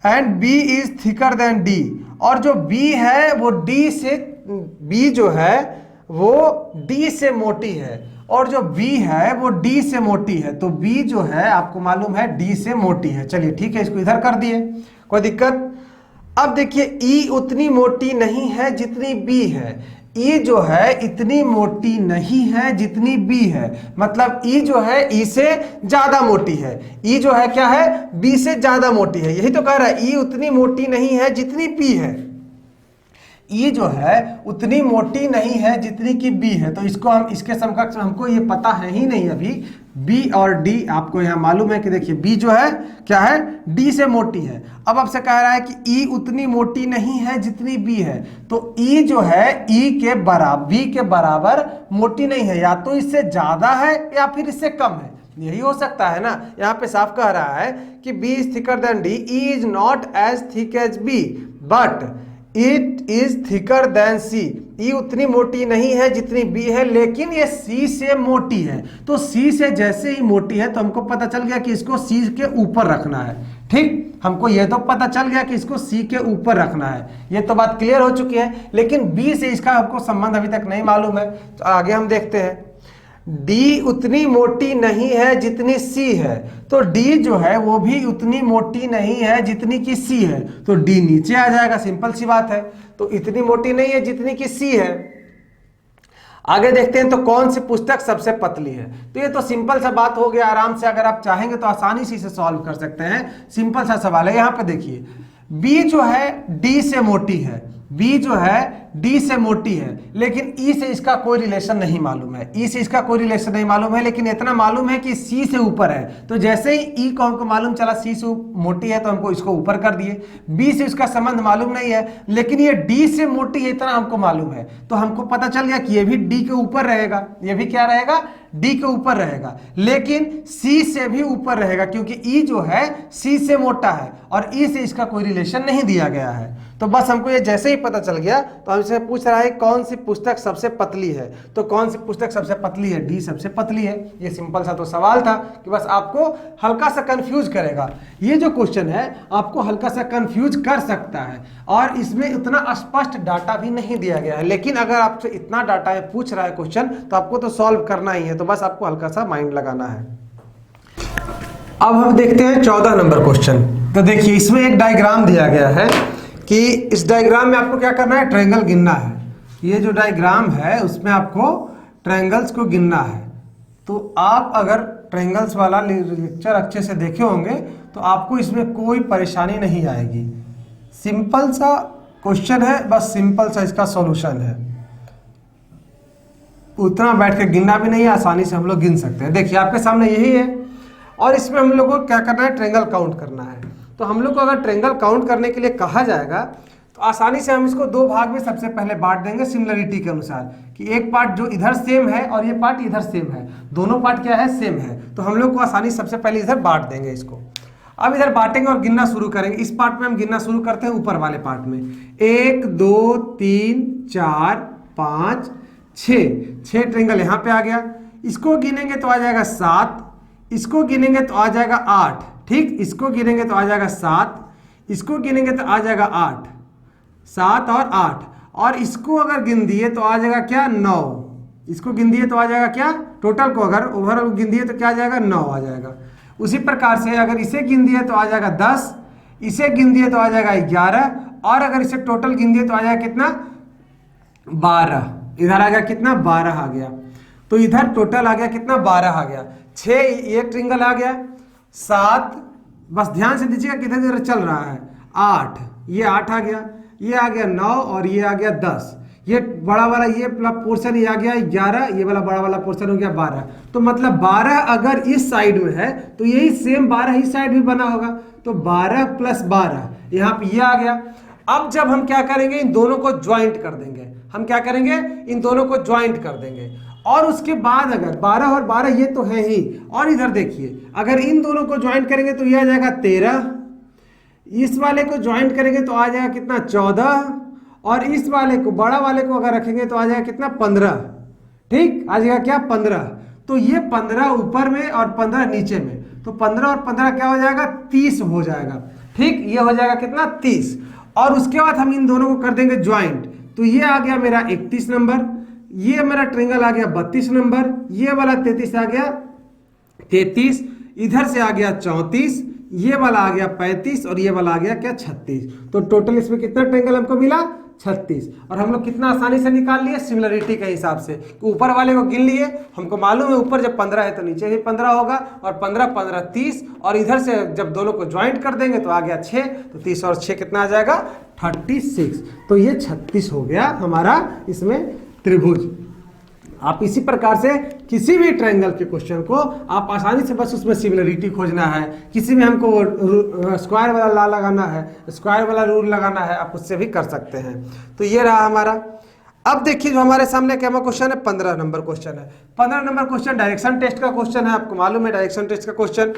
and B is thicker than D, और जो बी है वो डी से, बी जो है वो डी से मोटी है, और जो B है वो D से मोटी है। तो B जो है आपको मालूम है D से मोटी है। चलिए ठीक है, इसको इधर कर दिए, कोई दिक्कत। अब देखिए E उतनी मोटी नहीं है जितनी B है। E जो है इतनी मोटी नहीं है जितनी B है, मतलब E जो है E से ज्यादा मोटी है। E जो है क्या है? B से ज्यादा मोटी है। यही तो कह रहा है E उतनी मोटी नहीं है जितनी B है। E जो है उतनी मोटी नहीं है जितनी कि B है। तो इसको हम इसके समकक्ष हमको ये पता है ही नहीं अभी। B और D आपको यहाँ मालूम है कि देखिए B जो है क्या है? D से मोटी है। अब आपसे कह रहा है कि E उतनी मोटी नहीं है जितनी B है। तो E जो है E के बराबर, B के बराबर मोटी नहीं है, या तो इससे ज्यादा है या फिर इससे कम है। यही हो सकता है ना। यहाँ पे साफ कह रहा है कि B is thicker than D, E is not as thick as B but it is thicker than C. E उतनी मोटी नहीं है जितनी बी है, लेकिन ये सी से मोटी है। तो सी से जैसे ही मोटी है तो हमको पता चल गया कि इसको सी के ऊपर रखना है। ठीक, हमको ये तो पता चल गया कि इसको सी के ऊपर रखना है, ये तो बात क्लियर हो चुकी है। लेकिन बी से इसका हमको संबंध अभी तक नहीं मालूम है। तो आगे हम देखते हैं। डी उतनी मोटी नहीं है जितनी सी है, तो डी जो है वो भी उतनी मोटी नहीं है जितनी कि सी है। तो डी नीचे आ जाएगा, सिंपल सी बात है। तो इतनी मोटी नहीं है जितनी कि सी है। आगे देखते हैं तो कौन सी पुस्तक सबसे पतली है। तो ये तो सिंपल सा बात हो गया, आराम से अगर आप चाहेंगे तो आसानी से इसे सॉल्व कर सकते हैं। सिंपल सा सवाल है। यहाँ पे देखिए बी जो है डी से मोटी है, बी जो है डी से मोटी है, लेकिन ई से इसका कोई रिलेशन नहीं मालूम है। ई से इसका कोई रिलेशन नहीं मालूम है, लेकिन इतना मालूम है कि सी से ऊपर है। तो जैसे ही ई को हमको मालूम चला सी से मोटी है तो हमको इसको ऊपर कर दिए। बी से इसका संबंध मालूम नहीं है, लेकिन ये डी से मोटी है इतना हमको मालूम है। तो हमको पता चल गया कि ये भी डी के ऊपर रहेगा, ये भी क्या रहेगा? डी के ऊपर रहेगा, लेकिन सी से भी ऊपर रहेगा, क्योंकि ई जो है सी से मोटा है और ई से इसका कोई रिलेशन नहीं दिया गया है। तो बस हमको ये जैसे ही पता चल गया तो हमसे पूछ रहा है कौन सी पुस्तक सबसे पतली है। तो कौन सी पुस्तक सबसे पतली है? डी सबसे पतली है। ये सिंपल सा तो सवाल था कि बस आपको हल्का सा कंफ्यूज करेगा। ये जो क्वेश्चन है आपको हल्का सा कंफ्यूज कर सकता है, और इसमें उतना स्पष्ट डाटा भी नहीं दिया गया है। लेकिन अगर आपसे इतना डाटा पूछ रहा है क्वेश्चन तो आपको तो सॉल्व करना ही है। तो बस आपको हल्का सा माइंड लगाना है। अब हम देखते हैं 14 नंबर क्वेश्चन। तो देखिए इसमें एक डायग्राम दिया गया है कि इस डायग्राम में आपको क्या करना है? ट्रायंगल गिनना है। ये जो डायग्राम है उसमें आपको ट्रायंगल्स को गिनना है। तो आप अगर ट्रायंगल्स वाला लेक्चर अच्छे से देखे होंगे तो आपको इसमें कोई परेशानी नहीं आएगी। सिंपल सा क्वेश्चन है, बस सिंपल सा इसका सॉल्यूशन है। उतना बैठ के गिनना भी नहीं है, आसानी से हम लोग गिन सकते हैं। देखिए आपके सामने यही है और इसमें हम लोग को क्या करना है, ट्रायंगल काउंट करना है। तो हम लोग को अगर ट्रायंगल काउंट करने के लिए कहा जाएगा तो आसानी से हम इसको दो भाग में सबसे पहले बांट देंगे सिमिलरिटी के अनुसार, कि एक पार्ट जो इधर सेम है और ये पार्ट इधर सेम है, दोनों पार्ट क्या है, सेम है। तो हम लोग को आसानी सबसे पहले इधर बांट देंगे इसको। अब इधर बांटेंगे और गिनना शुरू करेंगे। इस पार्ट में हम गिनना शुरू करते हैं ऊपर वाले पार्ट में, 1 2 3 4 5 6 ट्रायंगल यहाँ पे आ गया। इसको गिनेंगे तो आ जाएगा 7, इसको गिनेंगे तो आ जाएगा 8, ठीक, इसको गिनेंगे तो आ जाएगा 7, इसको गिनेंगे तो आ जाएगा 8, 7 और 8, और इसको अगर गिन दिए तो आ जाएगा क्या, 9, इसको गिन दिए तो आ जाएगा क्या, टोटल को अगर ओवरऑल गिन दिए तो क्या आ जाएगा, 9 आ जाएगा। उसी प्रकार से अगर इसे गिन दिए तो आ जाएगा 10, इसे गिन दिए तो आ जाएगा 11, और अगर इसे टोटल गिन दिए तो आ जाएगा कितना, 12। इधर आ गया कितना, 12 आ गया। तो इधर टोटल आ गया कितना, 12 आ गया। 6 ये ट्रायंगल आ गया, 7, बस ध्यान से दीजिएगा किधर किधर चल रहा है, 8, ये 8 आ गया, ये आ गया 9 और ये आ गया 10, ये बड़ा वाला ये पोर्शन ये आ गया 11, ये वाला बड़ा वाला पोर्शन हो गया 12। तो मतलब 12 अगर इस साइड में है तो यही सेम 12 इस साइड भी बना होगा, तो 12 + 12 यहाँ पे ये आ गया। अब जब हम क्या करेंगे, इन दोनों को ज्वाइंट कर देंगे। हम क्या करेंगे, इन दोनों को ज्वाइंट कर देंगे, और उसके बाद अगर 12 और 12 ये तो है ही, और इधर देखिए अगर इन दोनों को ज्वाइंट करेंगे तो ये आ जाएगा 13, इस वाले को ज्वाइंट करेंगे तो आ जाएगा कितना, 14, और इस वाले को बड़ा वाले को अगर रखेंगे तो आ जाएगा कितना, 15, ठीक, आ जाएगा क्या, 15। तो ये 15 ऊपर में और 15 नीचे में, तो 15 और 15 क्या हो जाएगा, 30 हो जाएगा, ठीक, ये हो जाएगा कितना, 30। और उसके बाद हम इन दोनों को कर देंगे ज्वाइंट, तो ये आ गया मेरा 31 नंबर, ये मेरा ट्रायंगल आ गया 32 नंबर, ये वाला 33 आ गया 33, इधर से आ गया 34, ये वाला आ गया 35, और ये वाला आ गया क्या, 36। तो टोटल इसमें कितना ट्रायंगल हमको मिला, 36। और हम लोग कितना आसानी से निकाल लिए, सिमिलरिटी के हिसाब से, ऊपर वाले को गिन लिए, हमको मालूम है ऊपर जब 15 है तो नीचे भी 15 होगा, और 15 15 30, और इधर से जब दोनों को ज्वाइंट कर देंगे तो आ गया 6, तो 30 और 6 कितना आ जाएगा, 36। तो ये 36 हो गया हमारा इसमें त्रिभुज। आप इसी प्रकार से किसी भी ट्रायंगल के क्वेश्चन को आप आसानी से बस उसमें सिमिलरिटी खोजना है, किसी में हमको स्क्वायर वाला ला लगाना है, स्क्वायर वाला रूल लगाना है, आप उससे भी कर सकते हैं। तो ये रहा हमारा। अब देखिए जो हमारे सामने क्या क्वेश्चन है, 15 नंबर क्वेश्चन है। 15 नंबर क्वेश्चन डायरेक्शन टेस्ट का क्वेश्चन है, आपको मालूम है डायरेक्शन टेस्ट का क्वेश्चन।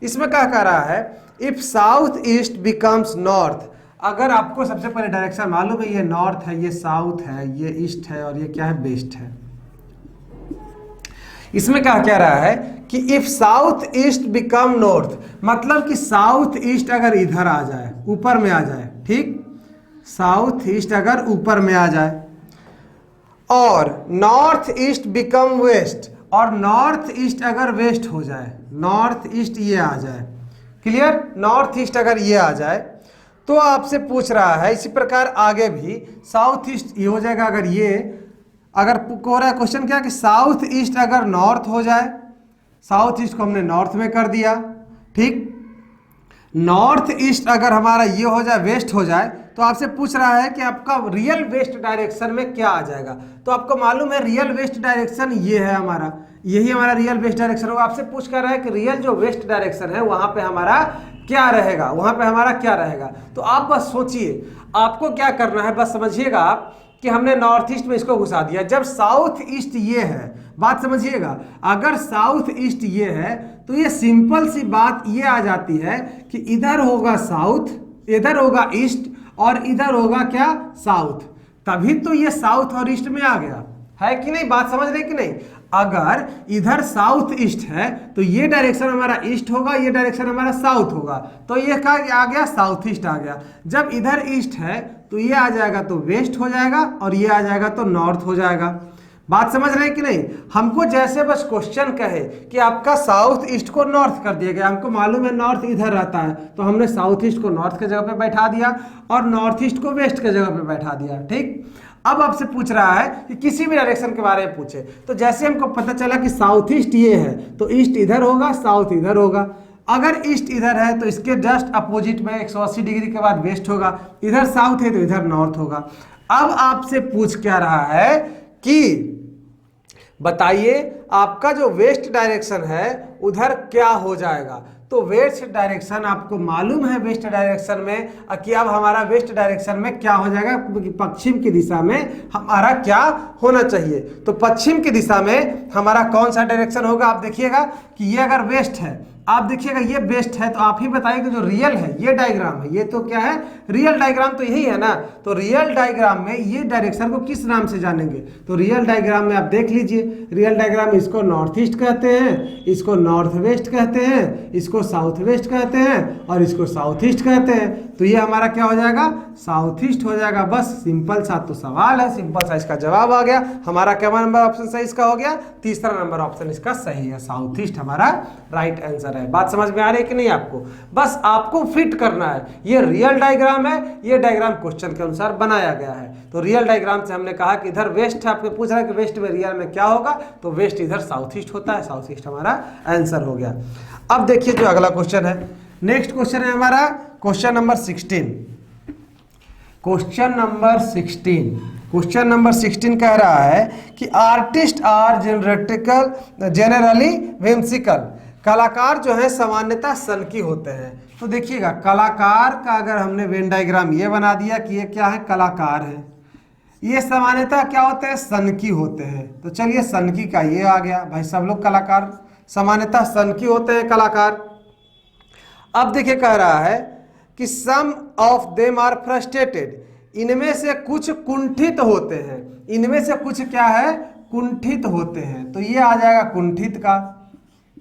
इसमें क्या कह रहा है, if south east becomes north, अगर आपको सबसे पहले डायरेक्शन मालूम है, ये नॉर्थ है, ये साउथ है, ये ईस्ट है, और ये क्या है, वेस्ट है। इसमें क्या कह रहा है कि if south east become north, मतलब कि साउथ ईस्ट अगर इधर आ जाए, ऊपर में आ जाए, ठीक, साउथ ईस्ट अगर ऊपर में आ जाए, और नॉर्थ ईस्ट बिकम वेस्ट, और नॉर्थ ईस्ट अगर वेस्ट हो जाए, नॉर्थ ईस्ट ये आ जाए, क्लियर, नॉर्थ ईस्ट अगर ये आ जाए, तो आपसे पूछ रहा है इसी प्रकार आगे भी साउथ ईस्ट ये हो जाएगा। अगर ये अगर हो रहा है क्वेश्चन क्या कि साउथ ईस्ट अगर नॉर्थ हो जाए, साउथ ईस्ट को हमने नॉर्थ में कर दिया, ठीक, नॉर्थ ईस्ट अगर हमारा ये हो जाए, वेस्ट हो जाए, तो आपसे पूछ रहा है कि आपका रियल वेस्ट डायरेक्शन में क्या आ जाएगा। तो आपको मालूम है रियल वेस्ट डायरेक्शन ये है हमारा, यही हमारा रियल वेस्ट डायरेक्शन होगा। आपसे पूछ कर रहा है कि रियल जो वेस्ट डायरेक्शन है वहां पे हमारा क्या रहेगा, वहां पे हमारा क्या रहेगा। तो आप बस सोचिए, आपको क्या करना है, बस समझिएगा आप कि हमने नॉर्थ ईस्ट में इसको घुसा दिया। जब साउथ ईस्ट ये है, बात समझिएगा, अगर साउथ ईस्ट ये है तो ये सिंपल सी बात ये आ जाती है कि इधर होगा साउथ, इधर होगा ईस्ट, और इधर होगा क्या, साउथ, तभी तो ये साउथ और ईस्ट में आ गया, है कि नहीं, बात समझ रहे कि नहीं। अगर इधर साउथ ईस्ट है तो ये डायरेक्शन हमारा ईस्ट होगा, ये डायरेक्शन हमारा साउथ होगा, तो ये क्या आ गया, साउथ ईस्ट आ गया। जब इधर ईस्ट है तो ये आ जाएगा तो वेस्ट हो जाएगा, और ये आ जाएगा तो नॉर्थ हो जाएगा। बात समझ रहे हैं कि नहीं। हमको जैसे बस क्वेश्चन कहे कि आपका साउथ ईस्ट को नॉर्थ कर दिया गया, हमको मालूम है नॉर्थ इधर रहता है, तो हमने साउथ ईस्ट को नॉर्थ के जगह पे बैठा दिया और नॉर्थ ईस्ट को वेस्ट के जगह पे बैठा दिया, ठीक। अब आपसे पूछ रहा है कि किसी भी डायरेक्शन के बारे में पूछे, तो जैसे हमको पता चला कि साउथ ईस्ट ये है तो ईस्ट इधर होगा, साउथ इधर होगा। अगर ईस्ट इधर है तो इसके जस्ट अपोजिट में 180 डिग्री के बाद वेस्ट होगा, इधर साउथ है तो इधर नॉर्थ होगा। अब आपसे पूछ क्या रहा है कि बताइए आपका जो वेस्ट डायरेक्शन है उधर क्या हो जाएगा। तो वेस्ट डायरेक्शन आपको मालूम है, वेस्ट डायरेक्शन में कि अब हमारा वेस्ट डायरेक्शन में क्या हो जाएगा, पश्चिम की दिशा में हमारा क्या होना चाहिए। तो पश्चिम की दिशा में हमारा कौन सा डायरेक्शन होगा, आप देखिएगा कि ये अगर वेस्ट है, आप देखिएगा ये वेस्ट है, तो आप ही बताइए कि जो रियल है ये डायग्राम है, ये तो क्या है, रियल डायग्राम तो यही है ना। तो रियल डायग्राम में ये डायरेक्शन को किस नाम से जानेंगे, तो रियल डायग्राम में आप देख लीजिए, रियल डायग्राम में इसको नॉर्थ ईस्ट कहते हैं, इसको नॉर्थ वेस्ट कहते हैं, इसको साउथ वेस्ट कहते हैं और इसको साउथ ईस्ट कहते हैं। तो ये हमारा क्या हो जाएगा, साउथ ईस्ट हो जाएगा। बस सिंपल सा तो सवाल है, सिंपल सा इसका जवाब आ गया। हमारा क्या नंबर ऑप्शन सही इसका हो गया, तीसरा नंबर ऑप्शन इसका सही है, साउथ ईस्ट हमारा राइट आंसर है। बात समझ में आ रही है कि नहीं आपको, बस आपको फिट करना है। ये रियल डायग्राम है, ये डायग्राम क्वेश्चन के अनुसार बनाया गया है। तो रियल डायग्राम से हमने कहा कि इधर वेस्ट है, आपको पूछ रहा है कि वेस्ट में रियल में क्या होगा, तो वेस्ट इधर साउथ ईस्ट होता है, साउथ ईस्ट हमारा आंसर हो गया। अब देखिए जो अगला क्वेश्चन है, नेक्स्ट क्वेश्चन है हमारा question number 16। Question number 16, question number 16 कह रहा है कि आर्टिस्ट आर जनरली whimsical, कलाकार जो है सामान्यतः सनकी होते हैं। तो देखिएगा कलाकार का अगर हमने वेन डायग्राम ये बना दिया कि ये क्या है, कलाकार है, ये सामान्यतः क्या होते हैं, सनकी होते हैं। तो चलिए सनकी का ये आ गया भाई, सब लोग कलाकार सामान्यतः सनकी होते हैं कलाकार। अब देखिए कह रहा है कि सम ऑफ देम आर फ्रस्ट्रेटेड, इनमें से कुछ कुंठित होते हैं, इनमें से कुछ क्या है, कुंठित होते हैं। तो ये आ जाएगा कुंठित का,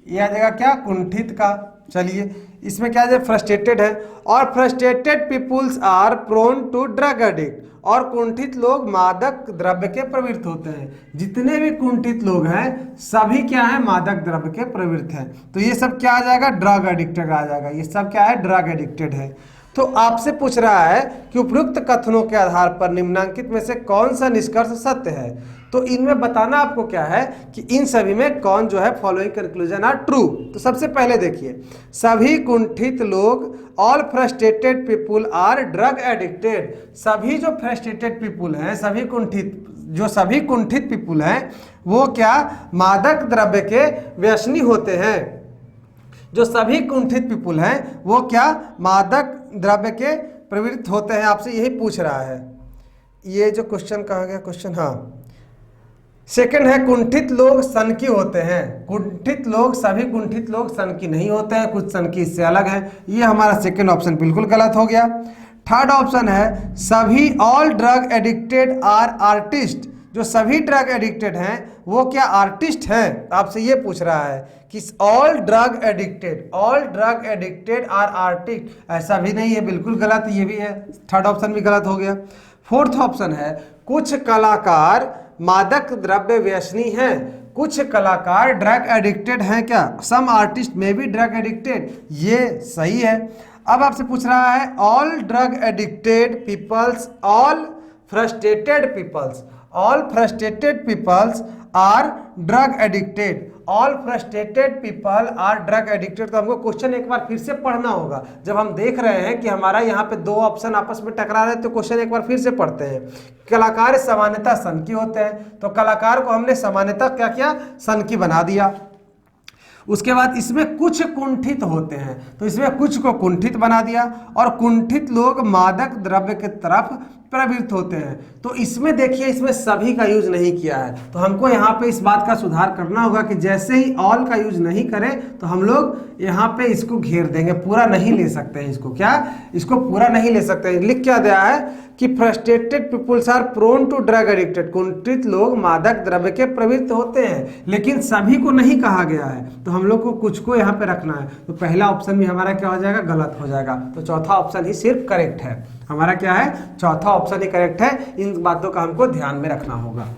ये आ जाएगा क्या, कुंठित का। चलिए इसमें क्या है, फ्रस्ट्रेटेड है। और frustrated peoples are prone to drug addict, और कुंठित लोग मादक द्रव्य के प्रवृत्त होते हैं। जितने भी कुंठित लोग हैं सभी क्या है, मादक द्रव्य के प्रवृत्त हैं। तो ये सब क्या आ जाएगा, ड्रग एडिक्टेड आ जाएगा, ये सब क्या है, ड्रग एडिक्टेड है। तो आपसे पूछ रहा है कि उपयुक्त कथनों के आधार पर निम्नलिखित में से कौन सा निष्कर्ष सत्य है। तो इनमें बताना आपको क्या है कि इन सभी में कौन जो है फॉलोइंग कंक्लूजन आर ट्रू। तो सबसे पहले देखिए, सभी कुंठित लोग, all frustrated people are drug addicted, सभी जो फ्रस्ट्रेटेड पीपुल हैं, सभी कुंठित पीपुल हैं वो क्या, मादक द्रव्य के व्यसनी होते हैं। जो सभी कुंठित पीपुल हैं वो क्या, मादक द्रव्य के प्रवृत्त होते हैं। आपसे यही पूछ रहा है, ये जो क्वेश्चन कहा गया क्वेश्चन, हाँ सेकंड है कुंठित लोग सनकी होते हैं। कुंठित लोग, सभी कुंठित लोग सनकी नहीं होते हैं, कुछ सनकी इससे अलग है। ये हमारा सेकंड ऑप्शन बिल्कुल गलत हो गया। थर्ड ऑप्शन है सभी all drug addicted are artist, जो सभी ड्रग एडिक्टेड हैं वो क्या, आर्टिस्ट हैं। आपसे ये पूछ रहा है कि all drug addicted are artist, ऐसा भी नहीं है, बिल्कुल गलत, ये भी है, थर्ड ऑप्शन भी गलत हो गया। फोर्थ ऑप्शन है कुछ कलाकार मादक द्रव्य व्यसनी हैं, कुछ कलाकार ड्रग एडिक्टेड हैं क्या, सम आर्टिस्ट में भी ड्रग एडिक्टेड, ये सही है। अब आपसे पूछ रहा है all drug addicted peoples, all frustrated peoples, all frustrated peoples are drug addicted, all frustrated people are drug addicted. तो हमको क्वेश्चन एक बार फिर से पढ़ना होगा। जब हम देख रहे हैं कि हमारा यहाँ पे दो ऑप्शन आपस में टकरा रहे हैं तो क्वेश्चन एक बार फिर से पढ़ते हैं। कलाकार सामान्यतः सनकी होते हैं, तो कलाकार को हमने सामान्यतः क्या किया, सनकी बना दिया। उसके बाद इसमें कुछ कुंठित होते हैं, तो इसमें कुछ को कुंठित बना दिया। और कुंठित लोग मादक द्रव्य के तरफ प्रवृत्त होते हैं, तो इसमें देखिए इसमें सभी का यूज नहीं किया है। तो हमको यहाँ पे इस बात का सुधार करना होगा कि जैसे ही ऑल का यूज नहीं करें तो हम लोग यहाँ पे इसको घेर देंगे, पूरा नहीं ले सकते हैं इसको, क्या इसको पूरा नहीं ले सकते हैं। लिख क्या दिया है कि frustrated peoples are prone to drug addicted, कुंठित लोग मादक द्रव्य के प्रवृत्त होते हैं, लेकिन सभी को नहीं कहा गया है, तो हम लोग को कुछ को यहाँ पे रखना है। तो पहला ऑप्शन भी हमारा क्या हो जाएगा, गलत हो जाएगा। तो चौथा ऑप्शन ही सिर्फ करेक्ट है, हमारा क्या है, चौथा ऑप्शन ही करेक्ट है। इन बातों का हमको ध्यान में रखना होगा।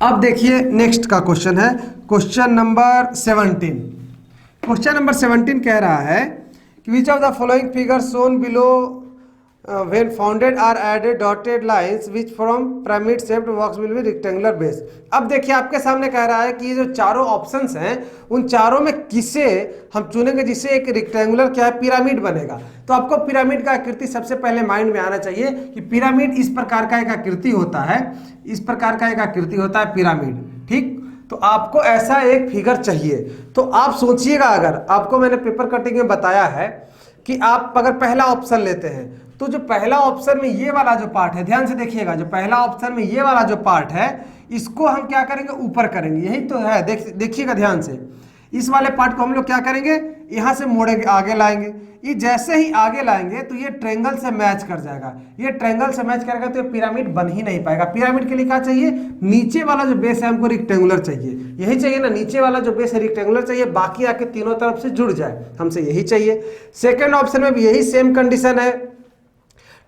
अब देखिए नेक्स्ट का क्वेश्चन है क्वेश्चन नंबर 17। क्वेश्चन नंबर 17 कह रहा है कि which of the following figure shown below when founded are added dotted lines which from pyramid shaped box will be rectangular base। अब देखिए आपके सामने कह रहा है कि ये जो चारों ऑप्शंस हैं उन चारों में किसे हम चुनेंगे जिससे एक रेक्टेंगुलर क्या है पिरामिड बनेगा। तो आपको पिरामिड का आकृति सबसे पहले माइंड में आना चाहिए कि पिरामिड इस प्रकार का एक आकृति होता है, इस प्रकार का एक आकृति होता है पिरामिड, ठीक। तो आपको ऐसा एक फिगर चाहिए। तो आप सोचिएगा, अगर आपको मैंने पेपर कटिंग में बताया है कि आप अगर पहला ऑप्शन लेते हैं तो जो पहला ऑप्शन में ये वाला जो पार्ट है, ध्यान से देखिएगा, जो पहला ऑप्शन में ये वाला जो पार्ट है इसको हम क्या करेंगे, ऊपर करेंगे, यही तो है। देखिएगा ध्यान से, इस वाले पार्ट को हम लोग क्या करेंगे, यहाँ से मोड़ेंगे, आगे लाएंगे। ये जैसे ही आगे लाएंगे तो ये ट्रायंगल से मैच कर जाएगा। ये ट्रायंगल से मैच करेगा तो ये पिरामिड बन ही नहीं पाएगा। पिरामिड के लिए क्या चाहिए, नीचे वाला जो बेस है हमको रेक्टेंगुलर चाहिए, यही चाहिए ना, नीचे वाला जो बेस है रेक्टेंगुलर चाहिए, बाकी आके तीनों तरफ से जुड़ जाए, हमसे यही चाहिए। सेकेंड ऑप्शन में भी यही सेम कंडीशन है।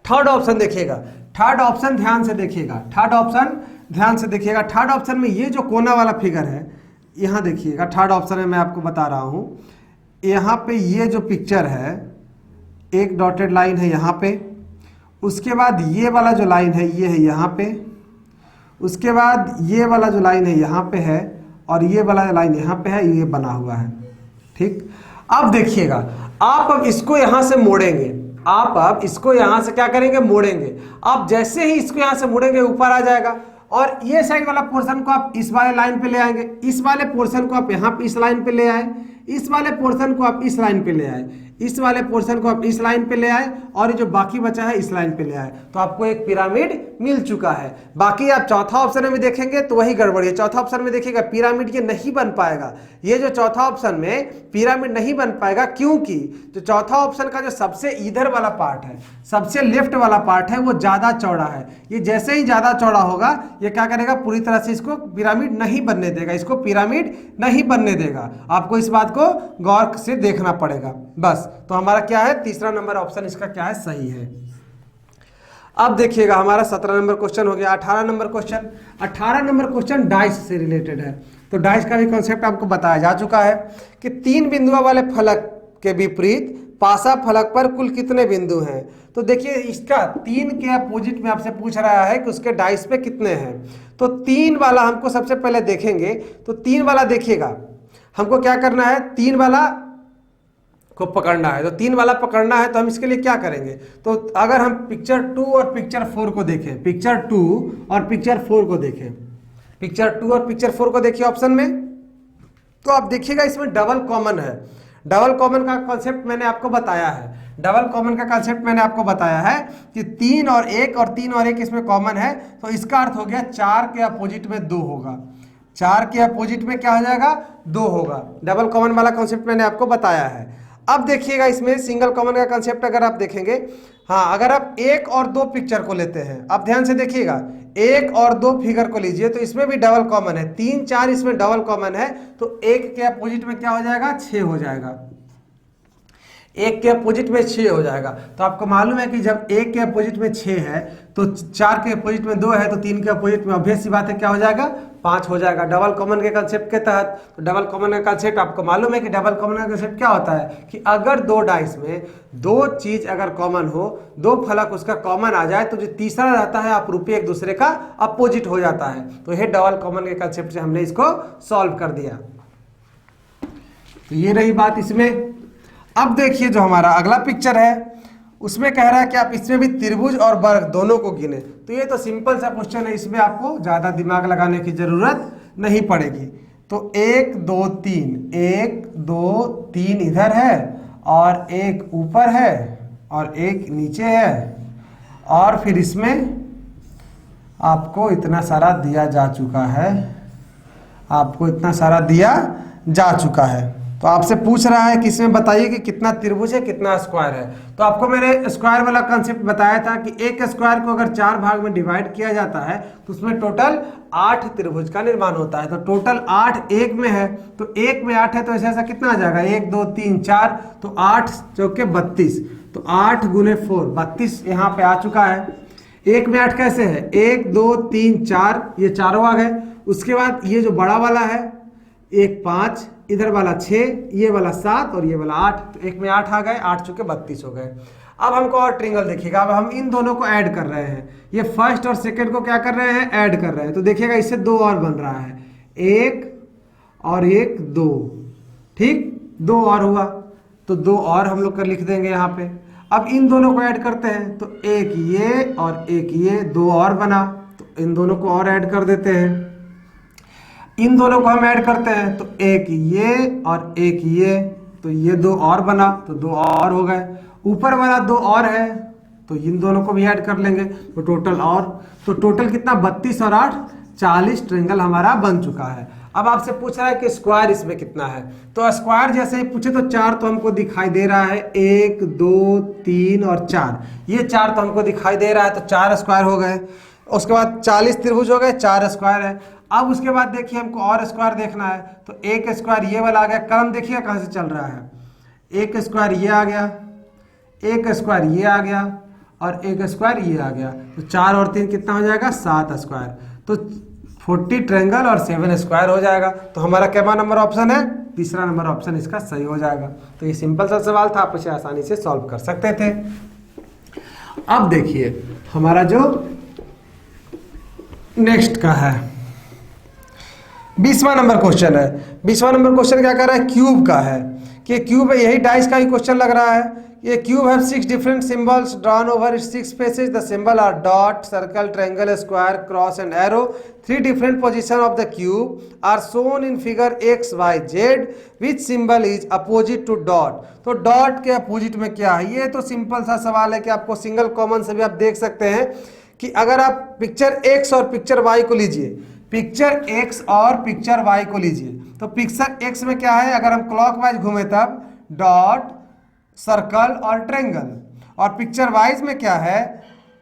थर्ड ऑप्शन देखिएगा, थर्ड ऑप्शन ध्यान से देखिएगा, थर्ड ऑप्शन ध्यान से देखिएगा। थर्ड ऑप्शन में ये जो कोना वाला फिगर है, यहाँ देखिएगा, थर्ड ऑप्शन में मैं आपको बता रहा हूँ, यहाँ पे ये जो पिक्चर है, एक डॉटेड लाइन है यहाँ पे, उसके बाद ये वाला जो लाइन है ये है यहाँ पे, उसके बाद ये वाला जो लाइन है यहाँ पे है, और ये वाला लाइन यहाँ पे है, ये बना हुआ है, ठीक। अब देखिएगा, आप अब इसको यहाँ से मोड़ेंगे, आप अब इसको यहाँ से क्या करेंगे, मोड़ेंगे। आप जैसे ही इसको यहाँ से मोड़ेंगे ऊपर आ जाएगा, और ये साइड वाला पोर्शन को आप इस वाले लाइन पे ले आएंगे, इस वाले पोर्शन को आप यहाँ पे इस लाइन पे ले आए, इस वाले पोर्शन को आप इस लाइन पे ले आए, इस वाले पोर्शन को आप इस लाइन पे ले आए, और ये जो बाकी बचा है इस लाइन पे ले आए, तो आपको एक पिरामिड मिल चुका है। बाकी आप चौथा ऑप्शन में देखेंगे तो वही गड़बड़ी है। चौथा ऑप्शन में देखिएगा पिरामिड ये नहीं बन पाएगा, ये जो चौथा ऑप्शन में पिरामिड नहीं बन पाएगा, क्योंकि जो चौथा ऑप्शन का जो सबसे इधर वाला पार्ट है, सबसे लेफ्ट वाला पार्ट है, वो ज़्यादा चौड़ा है। ये जैसे ही ज़्यादा चौड़ा होगा ये क्या करेगा, पूरी तरह से इसको पिरामिड नहीं बनने देगा, इसको पिरामिड नहीं बनने देगा। आपको इस बात को गौर से देखना पड़ेगा बस। तो हमारा क्या है, तीसरा नंबर ऑप्शन इसका क्या है, सही है। अब देखिएगा हमारा 17 नंबर क्वेश्चन हो गया। 18 number question, 18 number question dice से रिलेटेड है। तो डाइस का भी कॉन्सेप्ट आपको बताया जा चुका है कि 3 बिंदुओं वाले फलक के विपरीत पासा फलक पर कुल कितने बिंदु हैं। तो देखिए इसका 3 के अपोजिट में आपसे पूछ रहा है कि उसके डाइस पे कितने हैं। तो 3 वाला हमको सबसे पहले देखेंगे। तो 3 वाला देखिएगा, हमको क्या करना है, 3 वाला को पकड़ना है। तो 3 वाला पकड़ना है तो हम इसके लिए क्या करेंगे, तो अगर हम पिक्चर 2 और पिक्चर 4 को देखें, पिक्चर 2 और पिक्चर 4 को देखें, पिक्चर 2 और पिक्चर 4 को देखिए ऑप्शन में, तो आप देखिएगा इसमें डबल कॉमन है। डबल कॉमन का कॉन्सेप्ट मैंने आपको बताया है, डबल कॉमन का कॉन्सेप्ट मैंने आपको बताया है कि 3 और 1 और 3 और 1 इसमें कॉमन है। तो इसका अर्थ हो गया 4 के अपोजिट में 2 होगा, 4 के अपोजिट में क्या हो जाएगा, 2 होगा। डबल कॉमन वाला कॉन्सेप्ट मैंने आपको बताया है। अब देखिएगा इसमें सिंगल कॉमन का कंसेप्ट अगर आप देखेंगे, हाँ, अगर आप 1 और 2 पिक्चर को लेते हैं, आप ध्यान से देखिएगा, 1 और 2 फिगर को लीजिए तो इसमें भी डबल कॉमन है, 3 4 इसमें डबल कॉमन है। तो 1 के अपोजिट में क्या हो जाएगा, 6 हो जाएगा, 1 के अपोजिट में 6 हो जाएगा। तो आपको मालूम है कि जब 1 के अपोजिट में 6 है तो 4 के अपोजिट में 2 है, तो 3 के अपोजिट में ऑब्वियस सी बात है क्या हो जाएगा, 5 हो जाएगा डबल कॉमन के कंसेप्ट के तहत। तो डबल कॉमन का कंसेप्ट आपको मालूम है कि डबल कॉमन का कंसेप्ट क्या होता है कि अगर 2 डाइस में 2 चीज अगर कॉमन हो, 2 फलक उसका कॉमन आ जाए, तो जो तीसरा रहता है अपरूपी एक दूसरे का अपोजिट हो जाता है। तो ये डबल कॉमन के कंसेप्ट से हमने इसको सॉल्व कर दिया। तो ये रही बात इसमें। अब देखिए जो हमारा अगला पिक्चर है उसमें कह रहा है कि आप इसमें भी त्रिभुज और वर्ग दोनों को गिने। तो ये तो सिंपल सा क्वेश्चन है, इसमें आपको ज़्यादा दिमाग लगाने की ज़रूरत नहीं पड़ेगी। तो 1 2 3, 1 2 3 इधर है, और एक ऊपर है और एक नीचे है, और फिर इसमें आपको इतना सारा दिया जा चुका है, आपको इतना सारा दिया जा चुका है। तो आपसे पूछ रहा है कि इसमें बताइए कि कितना त्रिभुज है, कितना स्क्वायर है। तो आपको मैंने स्क्वायर वाला कंसेप्ट बताया था कि एक स्क्वायर को अगर 4 भाग में डिवाइड किया जाता है तो उसमें टोटल 8 त्रिभुज का निर्माण होता है। तो टोटल 8 एक में है, तो 1 में 8 है, तो ऐसा कितना आ जाएगा, 1 2 3 4, तो 8 चौके 32, तो 8 गुने 4 32 यहाँ पे आ चुका है। 1 में 8 कैसे है, 1 2 3 4, ये चारों आ गए। उसके बाद ये जो बड़ा वाला है 1 5, इधर वाला 6, ये वाला 7 और ये वाला 8, तो 1 में 8 आ गए, 8 चुके 32 हो गए। अब हमको और ट्रिंगल देखिएगा, अब हम इन दोनों को ऐड कर रहे हैं, ये फर्स्ट और सेकंड को क्या कर रहे हैं, ऐड कर रहे हैं। तो देखिएगा इससे दो और बन रहा है, एक और एक, दो, ठीक, दो और हुआ, तो दो और हम लोग कर लिख देंगे यहाँ पे। अब इन दोनों को ऐड करते हैं, तो एक ये और एक ये, दो और बना, तो इन दोनों को और ऐड कर देते हैं। इन दोनों को हम ऐड करते हैं, तो एक ये और एक ये, तो ये दो और बना, तो दो और हो गए। ऊपर वाला दो और है, तो इन दोनों को भी ऐड कर लेंगे, तो टोटल और, तो टोटल कितना, 32 और 8 40 ट्रायंगल हमारा बन चुका है। अब आपसे पूछ रहा है कि स्क्वायर इसमें कितना है, तो स्क्वायर जैसे ही पूछे तो 4 तो हमको दिखाई दे रहा है, 1 2 3 और 4, ये 4 तो हमको दिखाई दे रहा है, तो 4 स्क्वायर हो गए। उसके बाद 40 त्रिभुज हो गए, 4 स्क्वायर है। अब उसके बाद देखिए हमको और स्क्वायर देखना है, तो एक स्क्वायर ये वाला आ गया, क्रम देखिए कहाँ से चल रहा है, एक स्क्वायर ये आ गया, एक स्क्वायर ये आ गया और एक स्क्वायर ये आ गया, तो 4 और 3 कितना हो जाएगा, 7 स्क्वायर, तो 40 ट्रायंगल और 7 स्क्वायर हो जाएगा। तो हमारा क्या नंबर ऑप्शन है, तीसरा नंबर ऑप्शन इसका सही हो जाएगा। तो ये सिंपल सा सवाल था, आप इसे आसानी से सॉल्व कर सकते थे। अब देखिए हमारा जो नेक्स्ट का है 20वां नंबर क्वेश्चन है। 20वां नंबर क्वेश्चन क्या कर रहा है, क्यूब का है, कि क्यूब है, यही डाइस का ही क्वेश्चन लग रहा है। ये क्यूब है 6 different symbols drawn over its 6 faces, the symbol are dot, circle, triangle, square, cross and arrow. 3 different position of the cube are shown in figure X Y Z, which symbol is opposite to dot. तो dot के अपोजिट में क्या है, ये तो simple सा सवाल है कि आपको सिंगल कॉमन से भी आप देख सकते हैं कि अगर आप पिक्चर एक्स और पिक्चर वाई को लीजिए, पिक्चर एक्स और पिक्चर वाई को लीजिए, तो पिक्चर एक्स में क्या है, अगर हम क्लॉकवाइज घूमे तब डॉट, सर्कल और ट्रायंगल, और पिक्चर वाइज में क्या है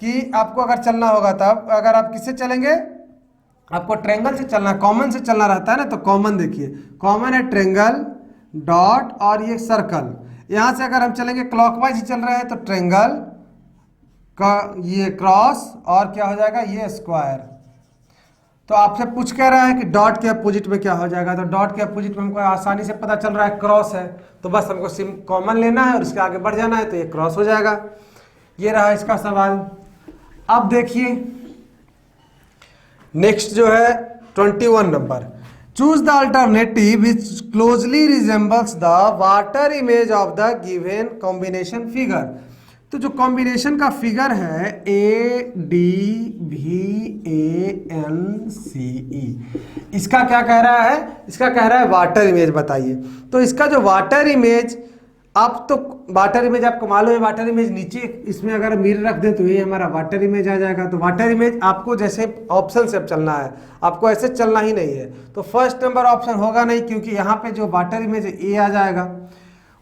कि आपको अगर चलना होगा तब, अगर आप किससे चलेंगे, आपको ट्रायंगल से चलना, कॉमन से चलना रहता है ना, तो कॉमन देखिए, कॉमन है ट्रायंगल, डॉट और ये सर्कल। यहाँ से अगर हम चलेंगे क्लॉकवाइज ही चल रहे हैं तो ट्रायंगल का ये क्रॉस और क्या हो जाएगा, ये स्क्वायर। तो आपसे पूछ कह रहा है कि डॉट के अपोजिट में क्या हो जाएगा, तो डॉट के अपोजिट में हमको आसानी से पता चल रहा है क्रॉस है, तो बस हमको सिम कॉमन लेना है और इसके आगे बढ़ जाना है, तो ये क्रॉस हो जाएगा। ये रहा इसका सवाल। अब देखिए नेक्स्ट जो है 21 number, choose the alternative which closely resembles the water image of the given combination figure. तो जो कॉम्बिनेशन का फिगर है ADVANCE, इसका क्या कह रहा है, इसका कह रहा है वाटर इमेज बताइए। तो इसका जो वाटर इमेज, आप तो वाटर इमेज आपको मालूम है, वाटर इमेज नीचे इसमें अगर मिरर रख दें तो ये हमारा वाटर इमेज आ जाएगा। तो वाटर इमेज आपको जैसे ऑप्शन से चलना है, आपको ऐसे चलना ही नहीं है, तो फर्स्ट नंबर ऑप्शन होगा नहीं, क्योंकि यहाँ पे जो वाटर इमेज है ए आ जाएगा।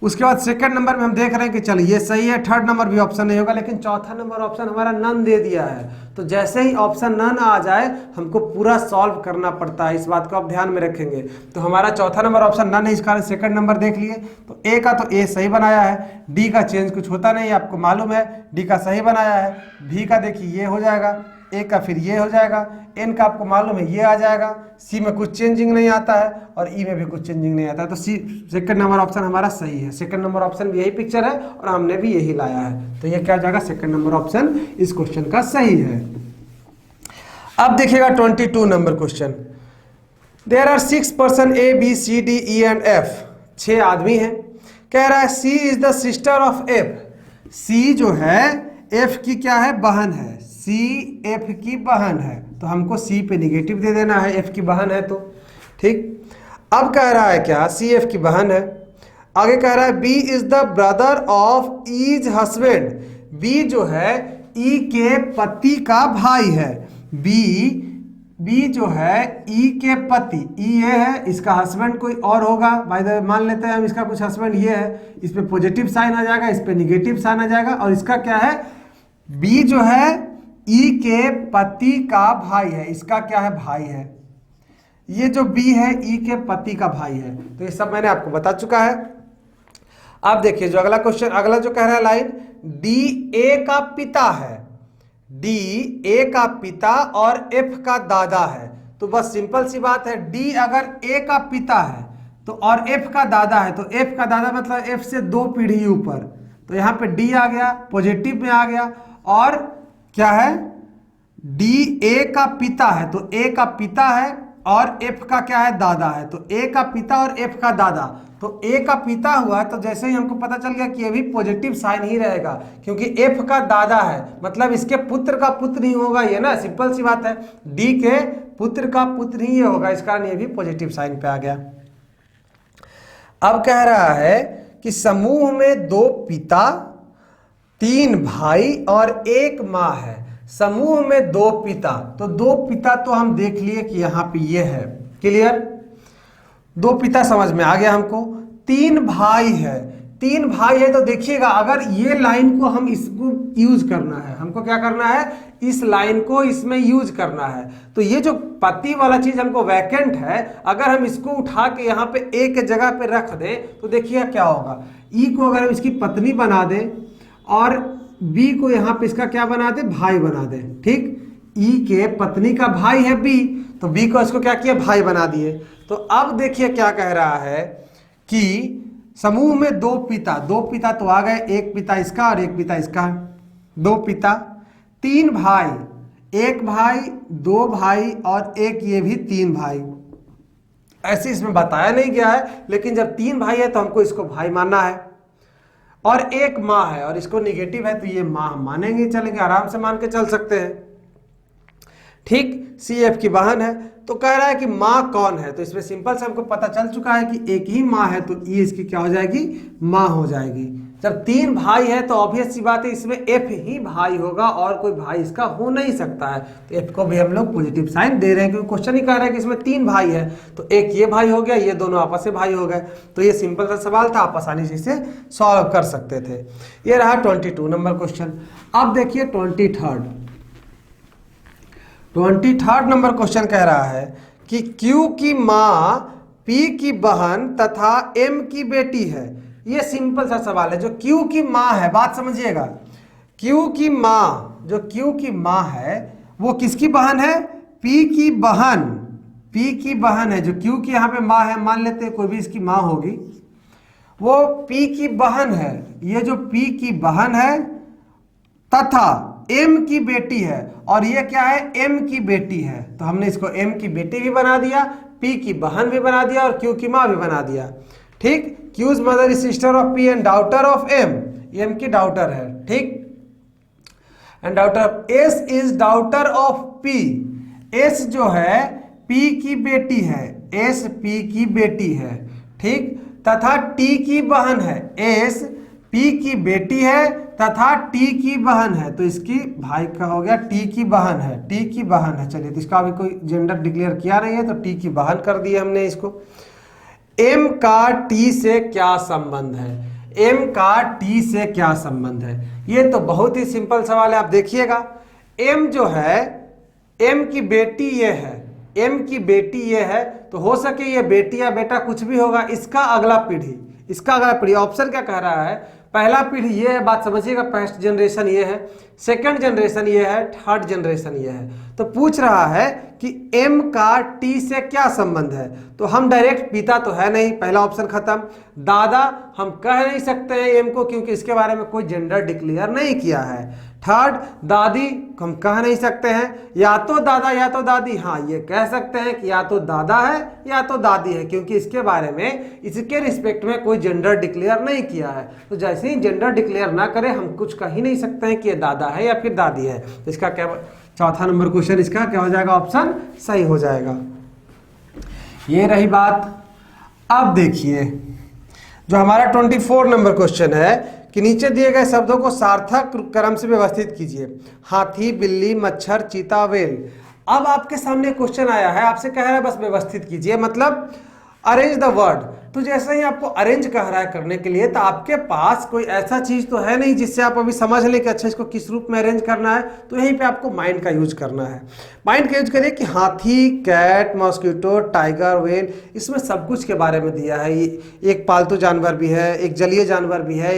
उसके बाद सेकंड नंबर में हम देख रहे हैं कि चलिए ये सही है, थर्ड नंबर भी ऑप्शन नहीं होगा, लेकिन चौथा नंबर ऑप्शन हमारा नन दे दिया है। तो जैसे ही ऑप्शन नन आ जाए हमको पूरा सॉल्व करना पड़ता है, इस बात को आप ध्यान में रखेंगे। तो हमारा चौथा नंबर ऑप्शन नन है, इस कारण सेकंड नंबर देख लिए। तो ए का तो ए सही बनाया है, डी का चेंज कुछ होता नहीं, आपको मालूम है, डी का सही बनाया है। भी का देखिए ये हो जाएगा, ए का फिर ये हो जाएगा, एन का आपको मालूम है ये आ जाएगा, सी में कुछ चेंजिंग नहीं आता है और ई में भी कुछ चेंजिंग नहीं आता है। तो सी सेकंड नंबर ऑप्शन हमारा सही है, सेकंड नंबर ऑप्शन भी यही पिक्चर है और हमने भी यही लाया है, तो ये क्या हो जाएगा, सेकंड नंबर ऑप्शन इस क्वेश्चन का सही है। अब देखिएगा 22 number question, there are 6 person A B C D E and F, 6 आदमी हैं। कह रहा है C is the sister of F, C जो है F की क्या है, बहन है, C F की बहन है, तो हमको C पे निगेटिव दे देना है, F की बहन है तो ठीक। अब कह रहा है क्या, C F की बहन है। आगे कह रहा है B is the brother of E's husband, B जो है E के पति का भाई है, B जो है E के पति, E ये है, इसका हस्बैंड कोई और होगा, बाय द वे मान लेते हैं हम, इसका कुछ हस्बैंड ये है, इस पे पॉजिटिव साइन आ जाएगा, इस पे निगेटिव साइन आ जाएगा, और इसका क्या है, B जो है E के पति का भाई है, इसका क्या है, भाई है। ये जो B है E के पति का भाई है, तो ये सब मैंने आपको बता चुका है। अब देखिए जो अगला क्वेश्चन, अगला जो कह रहा है लाइन, D A का पिता है, D A का पिता और F का दादा है, तो बस सिंपल सी बात है, D अगर A का पिता है तो और F का दादा है, तो F का दादा मतलब F से 2 पीढ़ी ऊपर, तो यहाँ पे डी आ गया, पॉजिटिव में आ गया। और क्या है, डी ए का पिता है, तो ए का पिता है और एफ का क्या है, दादा है। तो ए का पिता और एफ का दादा, तो ए का पिता हुआ तो जैसे ही हमको पता चल गया कि ये भी पॉजिटिव साइन ही रहेगा, क्योंकि एफ का दादा है, मतलब इसके पुत्र का पुत्र ही होगा ये ना, सिंपल सी बात है। डी के पुत्र का पुत्र ही ये होगा, इस कारण ये भी पॉजिटिव साइन पे आ गया। अब कह रहा है कि समूह में 2 पिता 3 भाई और 1 माँ है। समूह में 2 पिता, तो 2 पिता तो हम देख लिए कि यहाँ पे ये है, क्लियर। 2 पिता समझ में आ गया हमको। 3 भाई है, 3 भाई है तो देखिएगा, अगर ये लाइन को हम इसको यूज करना है, हमको क्या करना है, इस लाइन को इसमें यूज करना है। तो ये जो पति वाला चीज हमको वैकेंट है, अगर हम इसको उठा के यहाँ पे ए के जगह पे रख दें तो देखिएगा क्या होगा। ई को अगर हम इसकी पत्नी बना दें और बी को यहाँ पे इसका क्या बना दे, भाई बना दे, ठीक। ई के पत्नी का भाई है बी, तो बी को इसको क्या किया, भाई बना दिए। तो अब देखिए क्या कह रहा है कि समूह में 2 पिता, 2 पिता तो आ गए, 1 पिता इसका और 1 पिता इसका, 2 पिता, 3 भाई, 1 भाई, 2 भाई और 1 ये भी 3 भाई। ऐसे इसमें बताया नहीं गया है, लेकिन जब 3 भाई है तो हमको इसको भाई मानना है। और 1 माँ है और इसको निगेटिव है तो ये माँ हम मानेंगे, चलेंगे, आराम से मान के चल सकते हैं, ठीक। सी एफ की बहन है, तो कह रहा है कि माँ कौन है, तो इसमें सिंपल से हमको पता चल चुका है कि एक ही माँ है, तो ये इसकी क्या हो जाएगी, माँ हो जाएगी। जब 3 भाई है तो ऑब्वियस सी बात है इसमें एफ ही भाई होगा और कोई भाई इसका हो नहीं सकता है, तो एफ को भी हम लोग पॉजिटिव साइन दे रहे हैं, क्योंकि क्वेश्चन ही कह रहा है कि इसमें 3 भाई है, तो एक ये भाई हो गया, ये दोनों आपस में भाई हो गए। तो ये सिंपल सा सवाल था, आप आसानी से इसे सॉल्व कर सकते थे। ये रहा 22 नंबर क्वेश्चन। अब देखिए 23rd नंबर क्वेश्चन कह रहा है कि Q की माँ P की बहन तथा M की बेटी है। ये सिंपल सा सवाल है। जो Q की माँ है, बात समझिएगा, Q की माँ, जो Q की माँ है वो किसकी बहन है, P की बहन, P की बहन है। जो Q की यहाँ पे माँ है, मान लेते हैं कोई भी इसकी माँ होगी, वो P की बहन है। ये जो P की बहन है तथा M की बेटी है, और ये क्या है, M की बेटी है, तो हमने इसको M की बेटी भी बना दिया, P की बहन भी बना दिया और Q की माँ भी बना दिया, ठीक। Q's mother is sister of P and daughter of M, M की डाउटर है, ठीक। And daughter S is daughter of P, S जो है P की बेटी है, S P की बेटी है, ठीक। तथा T की बहन है, S P की बेटी है तथा T की बहन है, तो इसकी भाई का हो गया T की बहन है, T की बहन है। चलिए, तो इसका अभी कोई जेंडर डिक्लेयर किया नहीं है, तो T की बहन कर दिए हमने इसको। M का T से क्या संबंध है, M का T से क्या संबंध है, ये तो बहुत ही सिंपल सवाल है। आप देखिएगा, M जो है, M की बेटी ये है, M की बेटी ये है, तो हो सके ये बेटी या बेटा कुछ भी होगा, इसका अगला पीढ़ी, इसका अगला पीढ़ी। ऑप्शन क्या कह रहा है, पहला पीढ़ी ये है, बात समझिएगा, फर्स्ट जनरेशन ये है, सेकंड जनरेशन ये है, थर्ड जनरेशन ये है। तो पूछ रहा है कि M का T से क्या संबंध है, तो हम डायरेक्ट पिता तो है नहीं, पहला ऑप्शन खत्म। दादा हम कह नहीं सकते हैं M को, क्योंकि इसके बारे में कोई जेंडर डिक्लेयर नहीं किया है। थर्ड, दादी हम कह नहीं सकते हैं, या तो दादा या तो दादी, हाँ ये कह सकते हैं कि या तो दादा है या तो दादी है, क्योंकि इसके बारे में, इसके रिस्पेक्ट में कोई जेंडर डिक्लेयर नहीं किया है। तो जैसे ही जेंडर डिक्लेयर ना करे, हम कुछ कह ही नहीं सकते हैं कि ये दादा है या फिर दादी है। तो इसका क्या, चौथा नंबर क्वेश्चन इसका क्या हो जाएगा, ऑप्शन सही हो जाएगा। ये रही बात। अब देखिए जो हमारा 24 नंबर क्वेश्चन है कि नीचे दिए गए शब्दों को सार्थक क्रम से व्यवस्थित कीजिए। हाथी, बिल्ली, मच्छर, चीता, वेल। अब आपके सामने क्वेश्चन आया है, आपसे कह रहा है बस व्यवस्थित कीजिए, मतलब अरेंज द वर्ड। तो जैसे ही आपको अरेंज कह रहा है करने के लिए, तो आपके पास कोई ऐसा चीज तो है नहीं जिससे आप अभी समझ लें कि अच्छा इसको किस रूप में अरेंज करना है। तो यहीं पे आपको माइंड का यूज करना है। माइंड का यूज करिए कि हाथी, कैट, मॉस्किटो, टाइगर, वेल, इसमें सब कुछ के बारे में दिया है। एक पालतू जानवर भी है, एक जलीय जानवर भी है,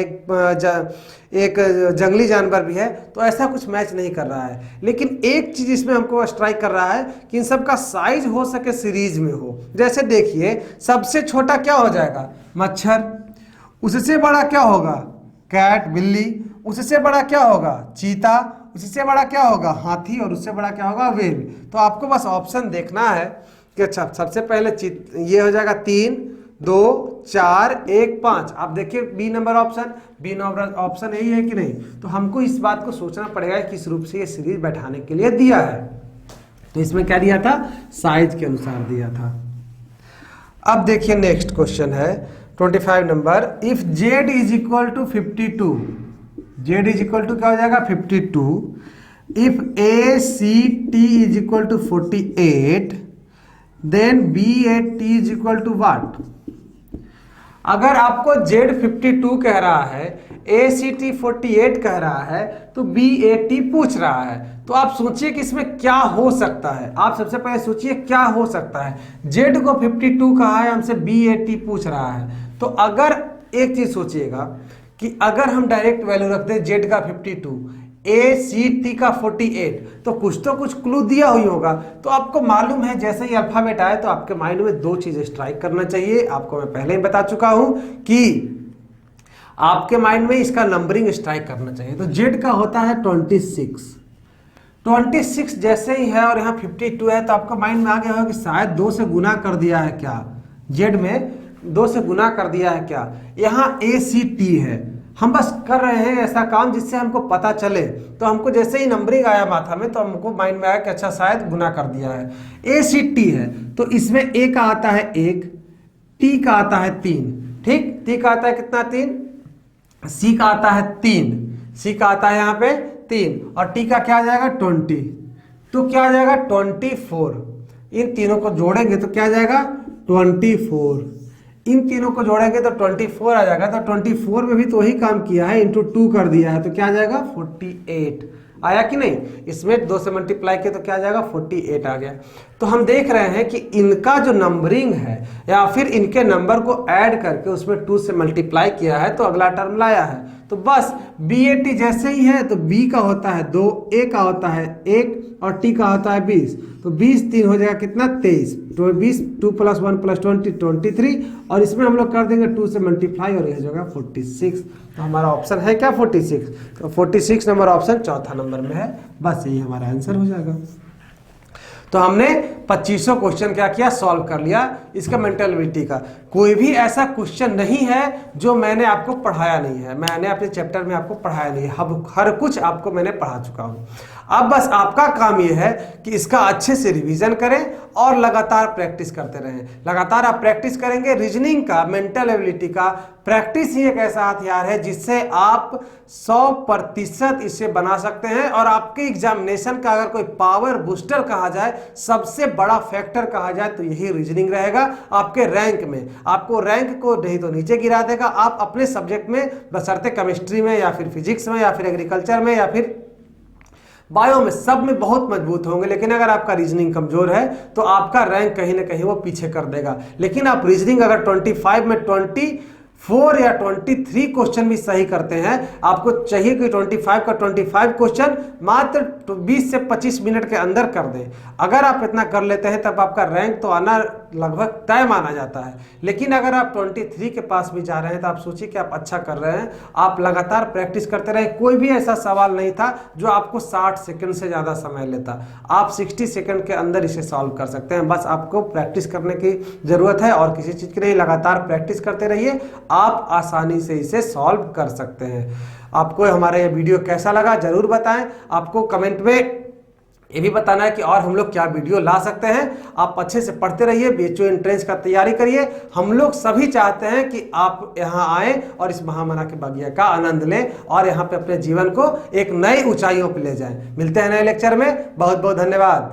एक जंगली जानवर भी है। तो ऐसा कुछ मैच नहीं कर रहा है, लेकिन एक चीज इसमें हमको स्ट्राइक कर रहा है कि इन सब का साइज हो सके सीरीज में हो। जैसे देखिए, सबसे छोटा क्या हो जाएगा, मच्छर, उससे बड़ा क्या होगा, कैट बिल्ली, उससे बड़ा क्या होगा चीता, उससे बड़ा क्या होगा हाथी, और उससे बड़ा क्या होगा व्हेल। तो आपको बस ऑप्शन देखना है कि अच्छा सबसे पहले ये हो जाएगा 3 2 4 1 5। आप देखिए बी नंबर ऑप्शन यही है कि नहीं। तो हमको इस बात को सोचना पड़ेगा कि किस रूप से ये सीरीज बैठाने के लिए दिया है। तो इसमें क्या दिया था, साइज के अनुसार दिया था। अब देखिए नेक्स्ट क्वेश्चन है 25 number, if z is equal to 52, z is equal to क्या हो जाएगा 52, if ACT is equal to 48, then BAT is equal to what. अगर आपको Z 52 कह रहा है, ACT 48 कह रहा है, तो BAT पूछ रहा है, तो आप सोचिए कि इसमें क्या हो सकता है। आप सबसे पहले सोचिए क्या हो सकता है। Z को 52 कहा है, हमसे BAT पूछ रहा है। तो अगर एक चीज सोचिएगा कि अगर हम डायरेक्ट वैल्यू रखते हैं Z का 52, ACT का 48, तो कुछ क्लू दिया हुई होगा। तो आपको मालूम है जैसे ही अल्फाबेट आए तो आपके माइंड में दो चीजें स्ट्राइक करना चाहिए। आपको मैं पहले ही बता चुका हूं कि आपके माइंड में इसका नंबरिंग स्ट्राइक करना चाहिए। तो Z का होता है 26 जैसे ही है और यहाँ 52 है, तो आपका माइंड में आ गया होगा कि शायद 2 से गुना कर दिया है क्या, Z में 2 से गुना कर दिया है क्या। यहाँ ACT है, हम बस कर रहे हैं ऐसा काम जिससे हमको पता चले। तो हमको जैसे ही नंबरिंग आया माथा में तो हमको माइंड में आया कि अच्छा शायद गुना कर दिया है। ACT है तो इसमें A का आता है 1, T का आता है 3, ठीक, T का आता है कितना 3, C का आता है 3, C का आता है यहाँ पे 3, और T का क्या आ जाएगा 20। तो क्या आ जाएगा 24। इन तीनों को जोड़ेंगे तो क्या आ जाएगा 24। इन तीनों को जोड़ेंगे तो 24 आ जाएगा। तो 24 में भी तो वही काम किया है, इंटू 2 कर दिया है, तो क्या आ जाएगा 48 आया कि नहीं। इसमें 2 से मल्टीप्लाई किया तो क्या आ जाएगा 48 आ गया। तो हम देख रहे हैं कि इनका जो नंबरिंग है या फिर इनके नंबर को ऐड करके उसमें 2 से मल्टीप्लाई किया है तो अगला टर्म लाया है। तो बस BAT जैसे ही है तो B का होता है 2, A का होता है 1 और T का होता है 20। तो 20 3 हो जाएगा कितना 23, तो 20 2 + 1 + 20 23, और इसमें हम लोग कर देंगे 2 से मल्टीप्लाई और यह हो जाएगा 46। तो हमारा ऑप्शन है क्या 46। तो 46 नंबर ऑप्शन चौथा नंबर में है। बस यही हमारा आंसर हो जाएगा। तो हमने 2500 क्वेश्चन क्या किया, सॉल्व कर लिया। इसका मेंटल एबिलिटी का कोई भी ऐसा क्वेश्चन नहीं है जो मैंने आपको पढ़ाया नहीं है। मैंने अपने चैप्टर में आपको पढ़ाया नहीं है, हर कुछ आपको मैंने पढ़ा चुका हूँ। अब बस आपका काम यह है कि इसका अच्छे से रिवीजन करें और लगातार प्रैक्टिस करते रहें। लगातार आप प्रैक्टिस करेंगे। रीजनिंग का, मेंटल एबिलिटी का प्रैक्टिस ही एक ऐसा हथियार है जिससे आप 100% इसे बना सकते हैं। और आपके एग्जामिनेशन का अगर कोई पावर बूस्टर कहा जाए, सबसे बड़ा फैक्टर कहा जाए, तो यही रीजनिंग रहेगा आपके रैंक में। आपको रैंक को नहीं तो नीचे गिरा देगा। आप अपने सब्जेक्ट में, बशर्ते केमिस्ट्री में या फिर फिजिक्स में या फिर एग्रीकल्चर में या फिर बायो में, सब में बहुत मजबूत होंगे। लेकिन अगर आपका रीजनिंग कमजोर है तो आपका रैंक कहीं ना कहीं वो पीछे कर देगा। लेकिन आप रीजनिंग अगर 25 में 24 या 23 क्वेश्चन भी सही करते हैं, आपको चाहिए कि 25 का 25 क्वेश्चन मात्र 20 से 25 मिनट के अंदर कर दें। अगर आप इतना कर लेते हैं तब आपका रैंक तो आना लगभग तय माना जाता है। लेकिन अगर आप 23 के पास भी जा रहे हैं तो आप सोचिए कि आप अच्छा कर रहे हैं। आप लगातार प्रैक्टिस करते रहे। कोई भी ऐसा सवाल नहीं था जो आपको 60 सेकंड से ज़्यादा समय लेता। आप 60 सेकंड के अंदर इसे सॉल्व कर सकते हैं। बस आपको प्रैक्टिस करने की ज़रूरत है और किसी चीज़ की नहीं। लगातार प्रैक्टिस करते रहिए, आप आसानी से इसे सॉल्व कर सकते हैं। आपको हमारा ये वीडियो कैसा लगा ज़रूर बताएं। आपको कमेंट में ये भी बताना है कि और हम लोग क्या वीडियो ला सकते हैं। आप अच्छे से पढ़ते रहिए, BHO एंट्रेंस का तैयारी करिए। हम लोग सभी चाहते हैं कि आप यहाँ आएँ और इस महामना के बगिया का आनंद लें और यहाँ पे अपने जीवन को एक नई ऊंचाइयों पे ले जाएं। मिलते हैं नए लेक्चर में। बहुत बहुत धन्यवाद।